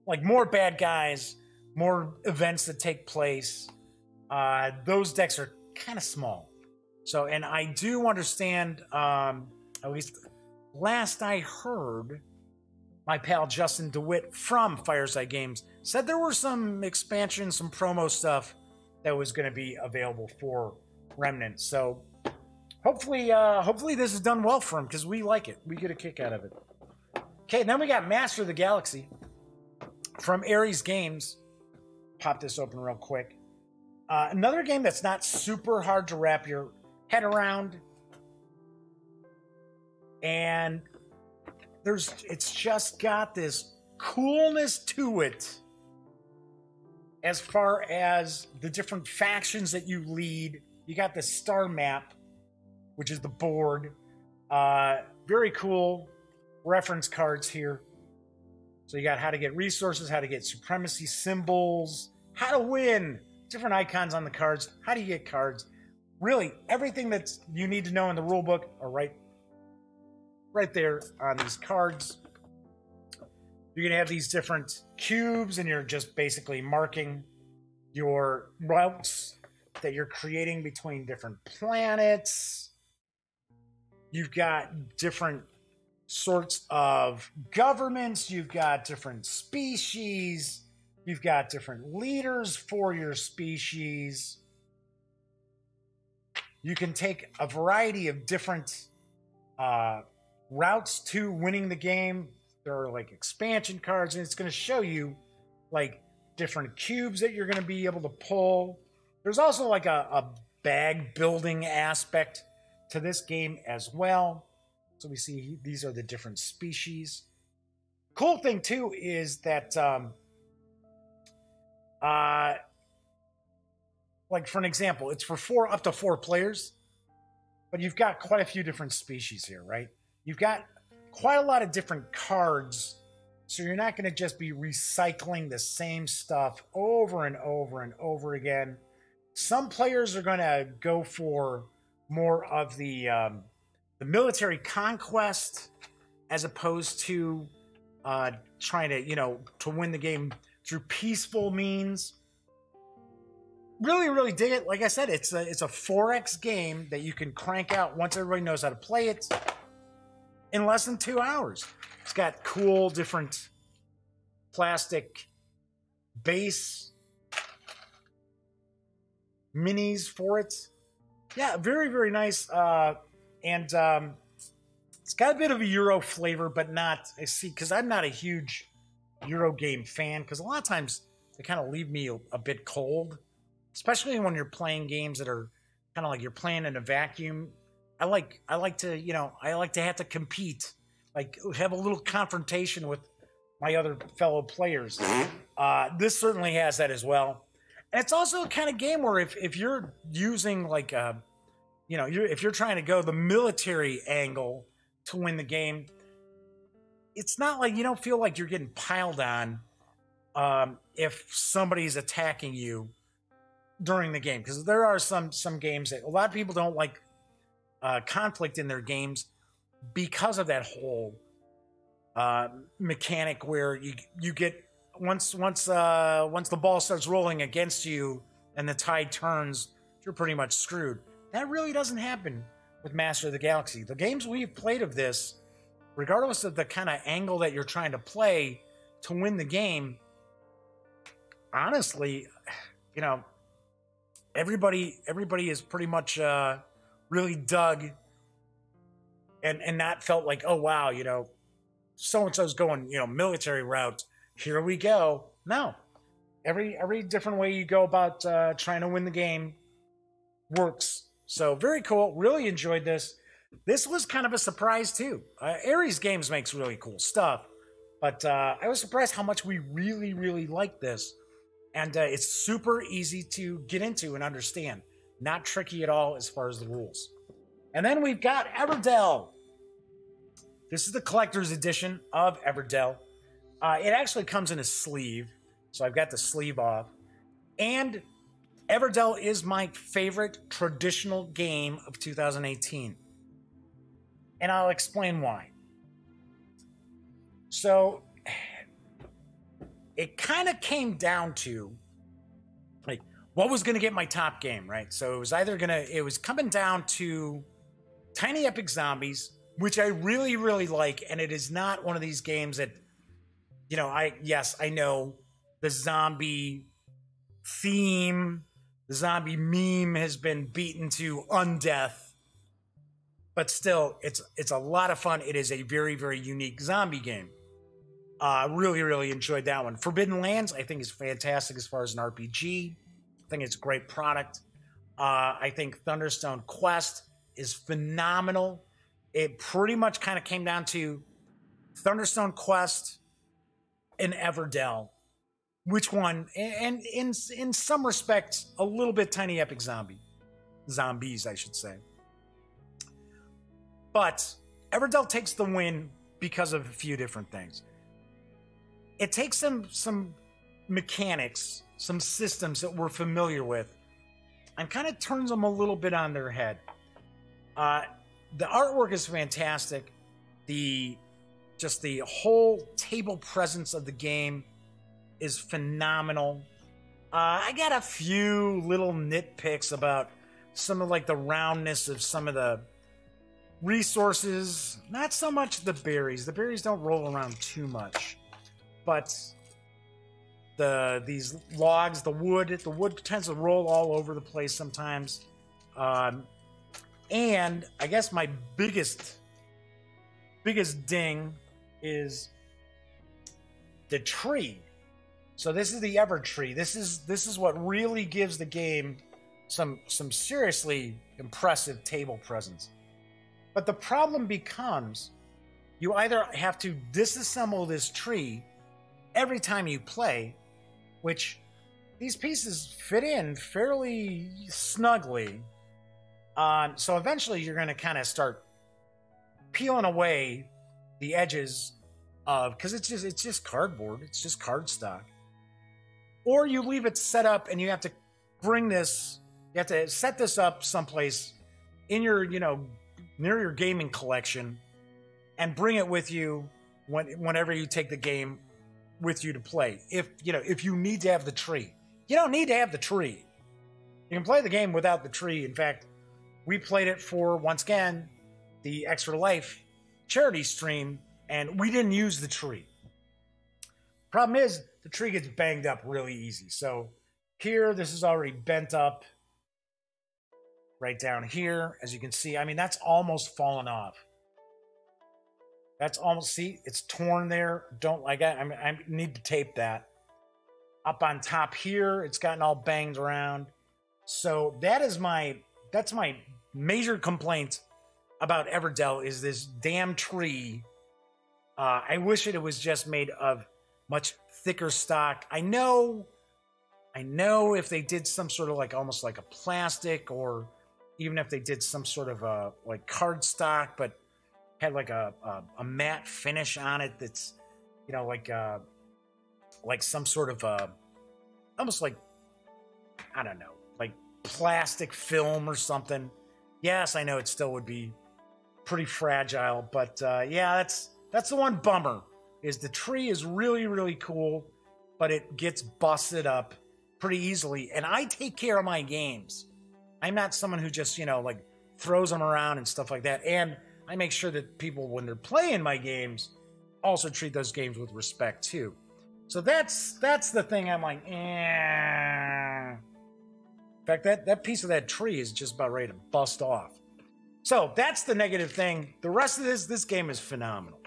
like more bad guys, more events that take place. Those decks are kind of small. So, and I do understand, at least last I heard, my pal Justin DeWitt from Fireside Games said there were some expansions, some promo stuff that was going to be available for Remnant. So hopefully this is done well for him, because we like it. We get a kick out of it. Okay, then we got Master of the Galaxy from Ares Games. Pop this open real quick. Another game that's not super hard to wrap your head around. And it's just got this coolness to it as far as the different factions that you lead. You got the star map, which is the board. Very cool reference cards here. So you got how to get resources, how to get supremacy symbols, how to win, different icons on the cards, how do you get cards. Really, everything that you need to know in the rule book are right there on these cards. You're going to have these different cubes, and you're just basically marking your routes that you're creating between different planets. You've got different sorts of governments. You've got different species. You've got different leaders for your species. You can take a variety of different routes to winning the game. There are like expansion cards, and it's going to show you like different cubes that you're going to be able to pull. There's also like a bag building aspect to this game as well. So we see these are the different species. Cool thing too is that like for an example, it's for up to 4 players, but you've got quite a few different species here, right? You've got quite a lot of different cards, so you're not going to just be recycling the same stuff over and over and over again. Some players are going to go for more of the military conquest as opposed to trying to, to win the game through peaceful means. Really, really dig it. Like I said, it's a 4X game that you can crank out once everybody knows how to play it in less than 2 hours. It's got cool different plastic base minis for it. Yeah, very, very nice. And it's got a bit of a Euro flavor, but not, because I'm not a huge Euro game fan, because a lot of times they kind of leave me a bit cold, especially when you're playing games that are kind of like you're playing in a vacuum. I like to, I like to have to compete, like have a little confrontation with my other fellow players. This certainly has that as well. And it's also a kind of game where if you're using like if you're trying to go the military angle to win the game, it's not like you don't feel like you're getting piled on if somebody's attacking you during the game, because there are some games that a lot of people don't like conflict in their games because of that whole mechanic where you get once the ball starts rolling against you and the tide turns, you're pretty much screwed. That really doesn't happen with Master of the Galaxy. The games we've played of this, regardless of the kind of angle that you're trying to play to win the game, honestly, everybody is pretty much really dug and not felt like, oh wow, so-and-so's going, military route. Here we go. No. Every different way you go about trying to win the game works. So very cool. Really enjoyed this. This was kind of a surprise too. Ares Games makes really cool stuff, but I was surprised how much we really, really like this. And it's super easy to get into and understand. Not tricky at all as far as the rules. And then we've got Everdell. This is the collector's edition of Everdell. It actually comes in a sleeve, So I've got the sleeve off. And Everdell is my favorite traditional game of 2018. And I'll explain why. So it kind of came down to like what was going to get my top game, right? So it was coming down to Tiny Epic Zombies, which I really, really like. And it is not one of these games that, you know, I know the zombie theme, the zombie meme has been beaten to undeath, but still, it's a lot of fun. It is a very, very unique zombie game. Really, really enjoyed that one. Forbidden Lands, I think, is fantastic as far as an RPG. I think it's a great product. I think Thunderstone Quest is phenomenal. It pretty much kind of came down to Thunderstone Quest and Everdell. Which one? And in some respects, a little bit Tiny Epic Zombies, I should say. But Everdell takes the win because of a few different things. It takes some mechanics, some systems that we're familiar with, and kind of turns them a little bit on their head. The artwork is fantastic. Just the whole table presence of the game is phenomenal. I got a few little nitpicks about some of like the roundness of some of the resources. Not so much the berries. The berries don't roll around too much. But these logs, the wood tends to roll all over the place sometimes. And I guess my biggest ding is the tree. So this is the Ever Tree. This is what really gives the game some seriously impressive table presence. But the problem becomes you either have to disassemble this tree every time you play, which these pieces fit in fairly snugly. So eventually you're going to kind of start peeling away the edges of, because it's just cardboard, it's just cardstock. Or you leave it set up and you have to set this up someplace in your, near your gaming collection and bring it with you whenever you take the game with you to play. If you need to have the tree. You don't need to have the tree. You can play the game without the tree. In fact, we played it for, once again, the Extra Life charity stream, and we didn't use the tree. Problem is, the tree gets banged up really easy. So here, this is already bent up. Right down here, as you can see, I mean, that's almost fallen off. That's almost, see, it's torn there. I need to tape that. Up on top here, it's gotten all banged around. So that's my major complaint about Everdell is this damn tree. I wish it was just made of much thicker stock. I know if they did some sort of almost like a plastic, or even if they did some sort of like cardstock, but had like a matte finish on it that's, like some sort of almost like, I don't know, like plastic film or something. Yes, I know it still would be pretty fragile, but yeah, that's the one bummer, is the tree is really, really cool, but it gets busted up pretty easily. And I take care of my games. I'm not someone who just, throws them around and stuff like that. And I make sure that people, when they're playing my games, also treat those games with respect too. So that's the thing. I'm like, eh. In fact, that piece of that tree is just about ready to bust off. So that's the negative thing. The rest of this game is phenomenal.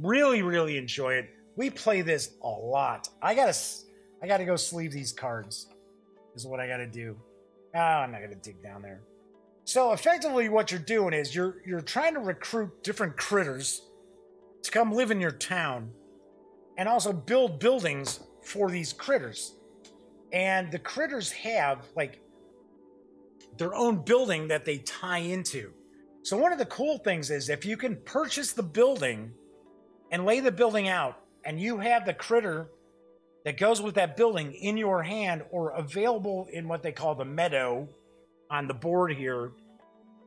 Really, really enjoy it. We play this a lot. I gotta go sleeve these cards, is what I gotta do. Oh, I'm not gonna dig down there. So effectively what you're doing is you're trying to recruit different critters to come live in your town and also build buildings for these critters. And the critters have their own building that they tie into. So one of the cool things is if you can purchase the building and lay the building out, and you have the critter that goes with that building in your hand or available in what they call the meadow on the board here,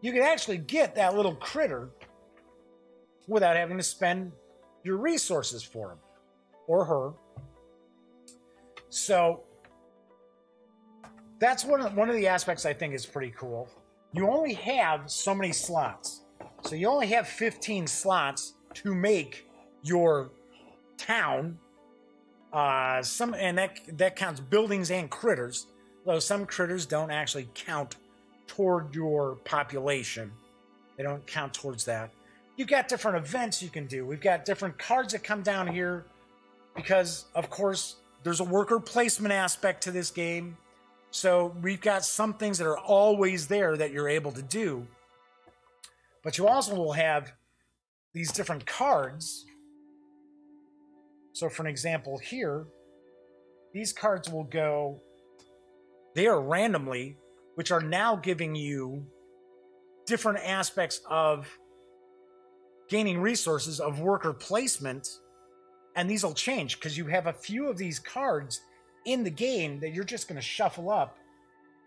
you can actually get that little critter without having to spend your resources for him or her. So that's one of the aspects I think is pretty cool. You only have so many slots. So you only have 15 slots to make your town. And that counts buildings and critters, though some critters don't actually count toward your population. They don't count towards that. You've got different events you can do. We've got different cards that come down here because, of course, there's a worker placement aspect to this game. So we've got some things that are always there that you're able to do. But you also will have these different cards. So for an example here, these cards will go, they are randomly, which are now giving you different aspects of gaining resources of worker placement. And these will change because you have a few of these cards in the game that you're just going to shuffle up.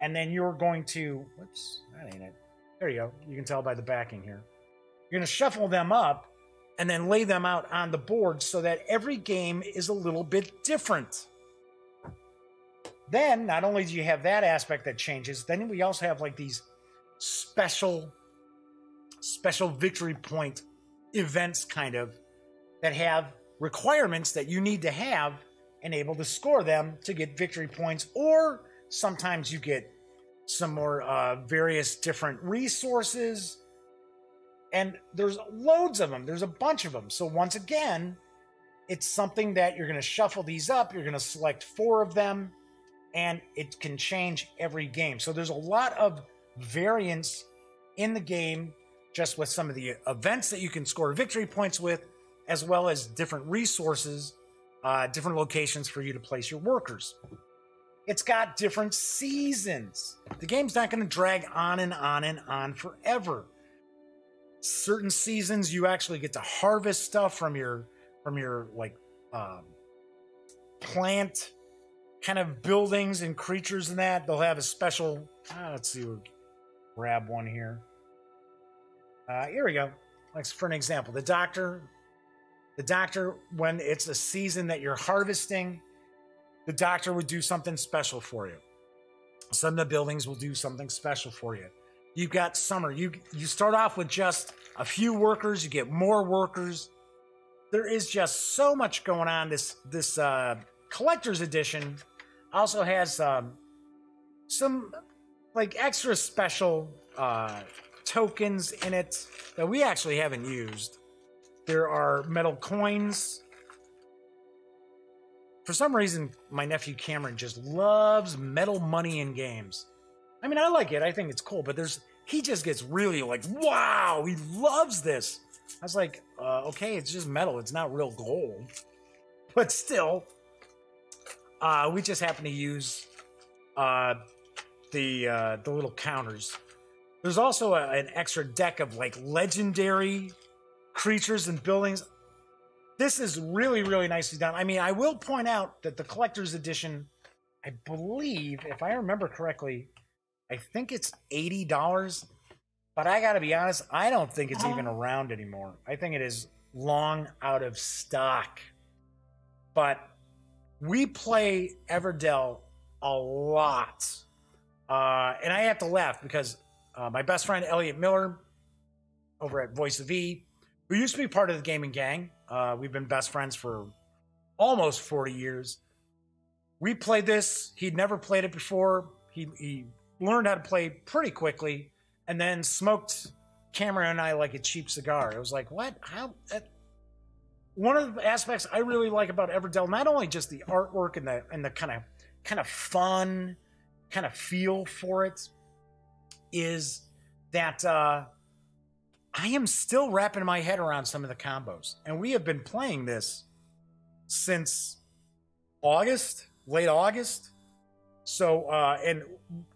And then you're going to, whoops, that ain't it. There you go. You can tell by the backing here. You're going to shuffle them up and then lay them out on the board so that every game is a little bit different. Then, not only do you have that aspect that changes, then we also have like these special victory point events kind of that have requirements that you need to have and able to score them to get victory points, or sometimes you get some more various different resources. And there's loads of them. There's a bunch of them. So once again, it's something that you're going to shuffle these up. You're going to select 4 of them, and it can change every game. So there's a lot of variance in the game just with some of the events that you can score victory points with, as well as different resources, different locations for you to place your workers. It's got different seasons. The game's not going to drag on and on and on forever. Certain seasons you actually get to harvest stuff from your like plant kind of buildings and creatures and that. They'll have a special let's see, we'll grab one here. Here we go. Like for an example, the doctor, when it's a season that you're harvesting, the doctor would do something special for you. Some of the buildings will do something special for you. You've got summer. You start off with just a few workers. You get more workers. There is just so much going on. This collector's edition also has some like extra special tokens in it that we actually haven't used. There are metal coins. For some reason, my nephew Cameron just loves metal money in games. I mean, I like it. I think it's cool, but he just gets really like, wow, he loves this. I was like, okay, it's just metal. It's not real gold. But still, we just happen to use the little counters. There's also an extra deck of like legendary creatures and buildings. This is really, really nicely done. I mean, I will point out that the collector's edition, I believe, if I remember correctly, I think it's $80, but I gotta be honest, I don't think it's even around anymore. I think it is long out of stock. But we play Everdell a lot. And I have to laugh because my best friend, Elliot Miller, over at Voice of E, who used to be part of the gaming gang, we've been best friends for almost 40 years. We played this. He'd never played it before. He learned how to play pretty quickly, and then smoked Cameron and I like a cheap cigar. It was like, what? How? One of the aspects I really like about Everdell, not only just the artwork and the kind of fun kind of feel for it, is that I am still wrapping my head around some of the combos, and we have been playing this since August, late August. So, and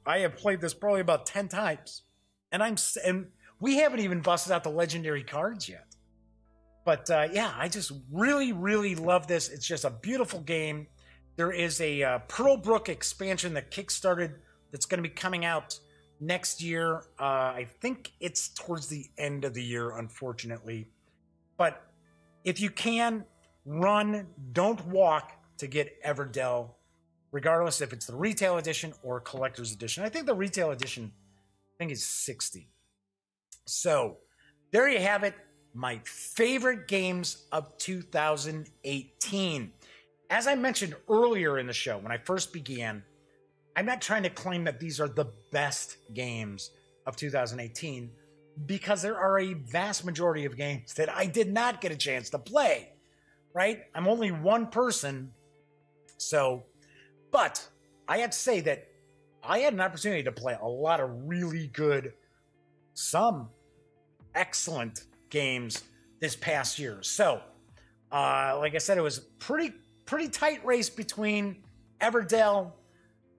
I have played this probably about 10 times, and we haven't even busted out the legendary cards yet. But yeah, I just really, really love this. It's just a beautiful game. there is a Pearlbrook expansion that kickstarted that's going to be coming out next year. I think it's towards the end of the year, unfortunately. But if you can, run, don't walk to get Everdell, regardless if it's the retail edition or collector's edition. I think the retail edition, is $60. So there you have it. My favorite games of 2018. As I mentioned earlier in the show, when I first began, I'm not trying to claim that these are the best games of 2018 because there are a vast majority of games that I did not get a chance to play, right? I'm only one person. So, but I have to say that I had an opportunity to play a lot of really good, some excellent games this past year. So, like I said, it was a pretty tight race between Everdell,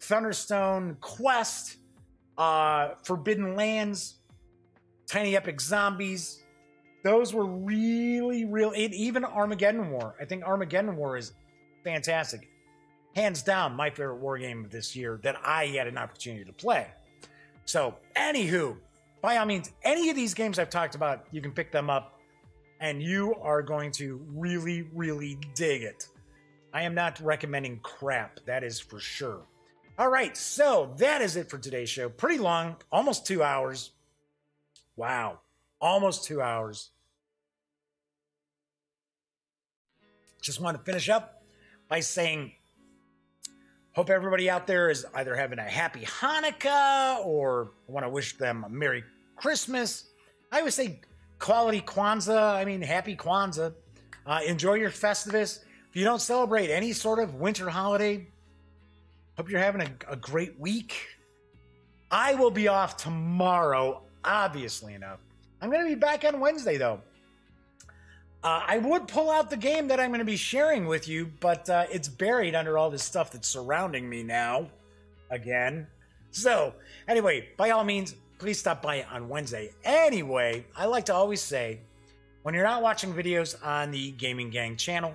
Thunderstone Quest, Forbidden Lands, Tiny Epic Zombies. Those were really, even Armageddon War. I think Armageddon War is fantastic. Hands down, my favorite war game of this year that I had an opportunity to play. So, anywho, by all means, any of these games I've talked about, you can pick them up, and you are going to really dig it. I am not recommending crap, that is for sure. All right, so that is it for today's show. Pretty long, almost 2 hours. Wow, almost 2 hours. Just want to finish up by saying, hope everybody out there is either having a happy Hanukkah or I want to wish them a Merry Christmas. I always say quality Kwanzaa. Happy Kwanzaa. Enjoy your Festivus. If you don't celebrate any sort of winter holiday, hope you're having a great week. I will be off tomorrow, obviously enough. I'm going to be back on Wednesday, though. I would pull out the game that I'm going to be sharing with you, but it's buried under all this stuff that's surrounding me now, again. So, anyway, by all means, please stop by on Wednesday. Anyway, I like to always say, when you're not watching videos on the Gaming Gang channel,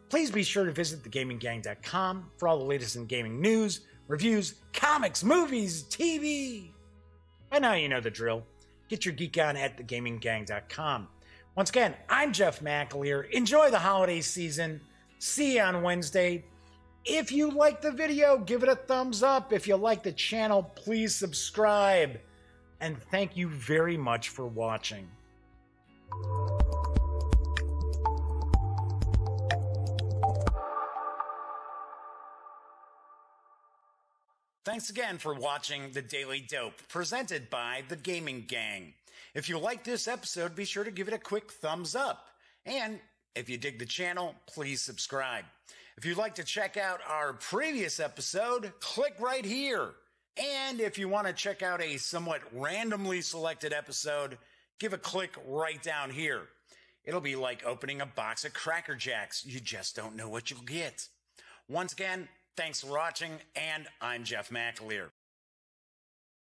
please be sure to visit thegaminggang.com for all the latest in gaming news, reviews, comics, movies, TV. By now you know the drill. Get your geek on at thegaminggang.com. Once again, I'm Jeff McAleer. Enjoy the holiday season. See you on Wednesday. If you like the video, give it a thumbs up. If you like the channel, please subscribe. And thank you very much for watching. Thanks again for watching The Daily Dope, presented by The Gaming Gang. If you like this episode, be sure to give it a quick thumbs up. And if you dig the channel, please subscribe. If you'd like to check out our previous episode, click right here. And if you want to check out a somewhat randomly selected episode, give a click right down here. It'll be like opening a box of Cracker Jacks. You just don't know what you'll get. Once again, thanks for watching, and I'm Jeff McAleer.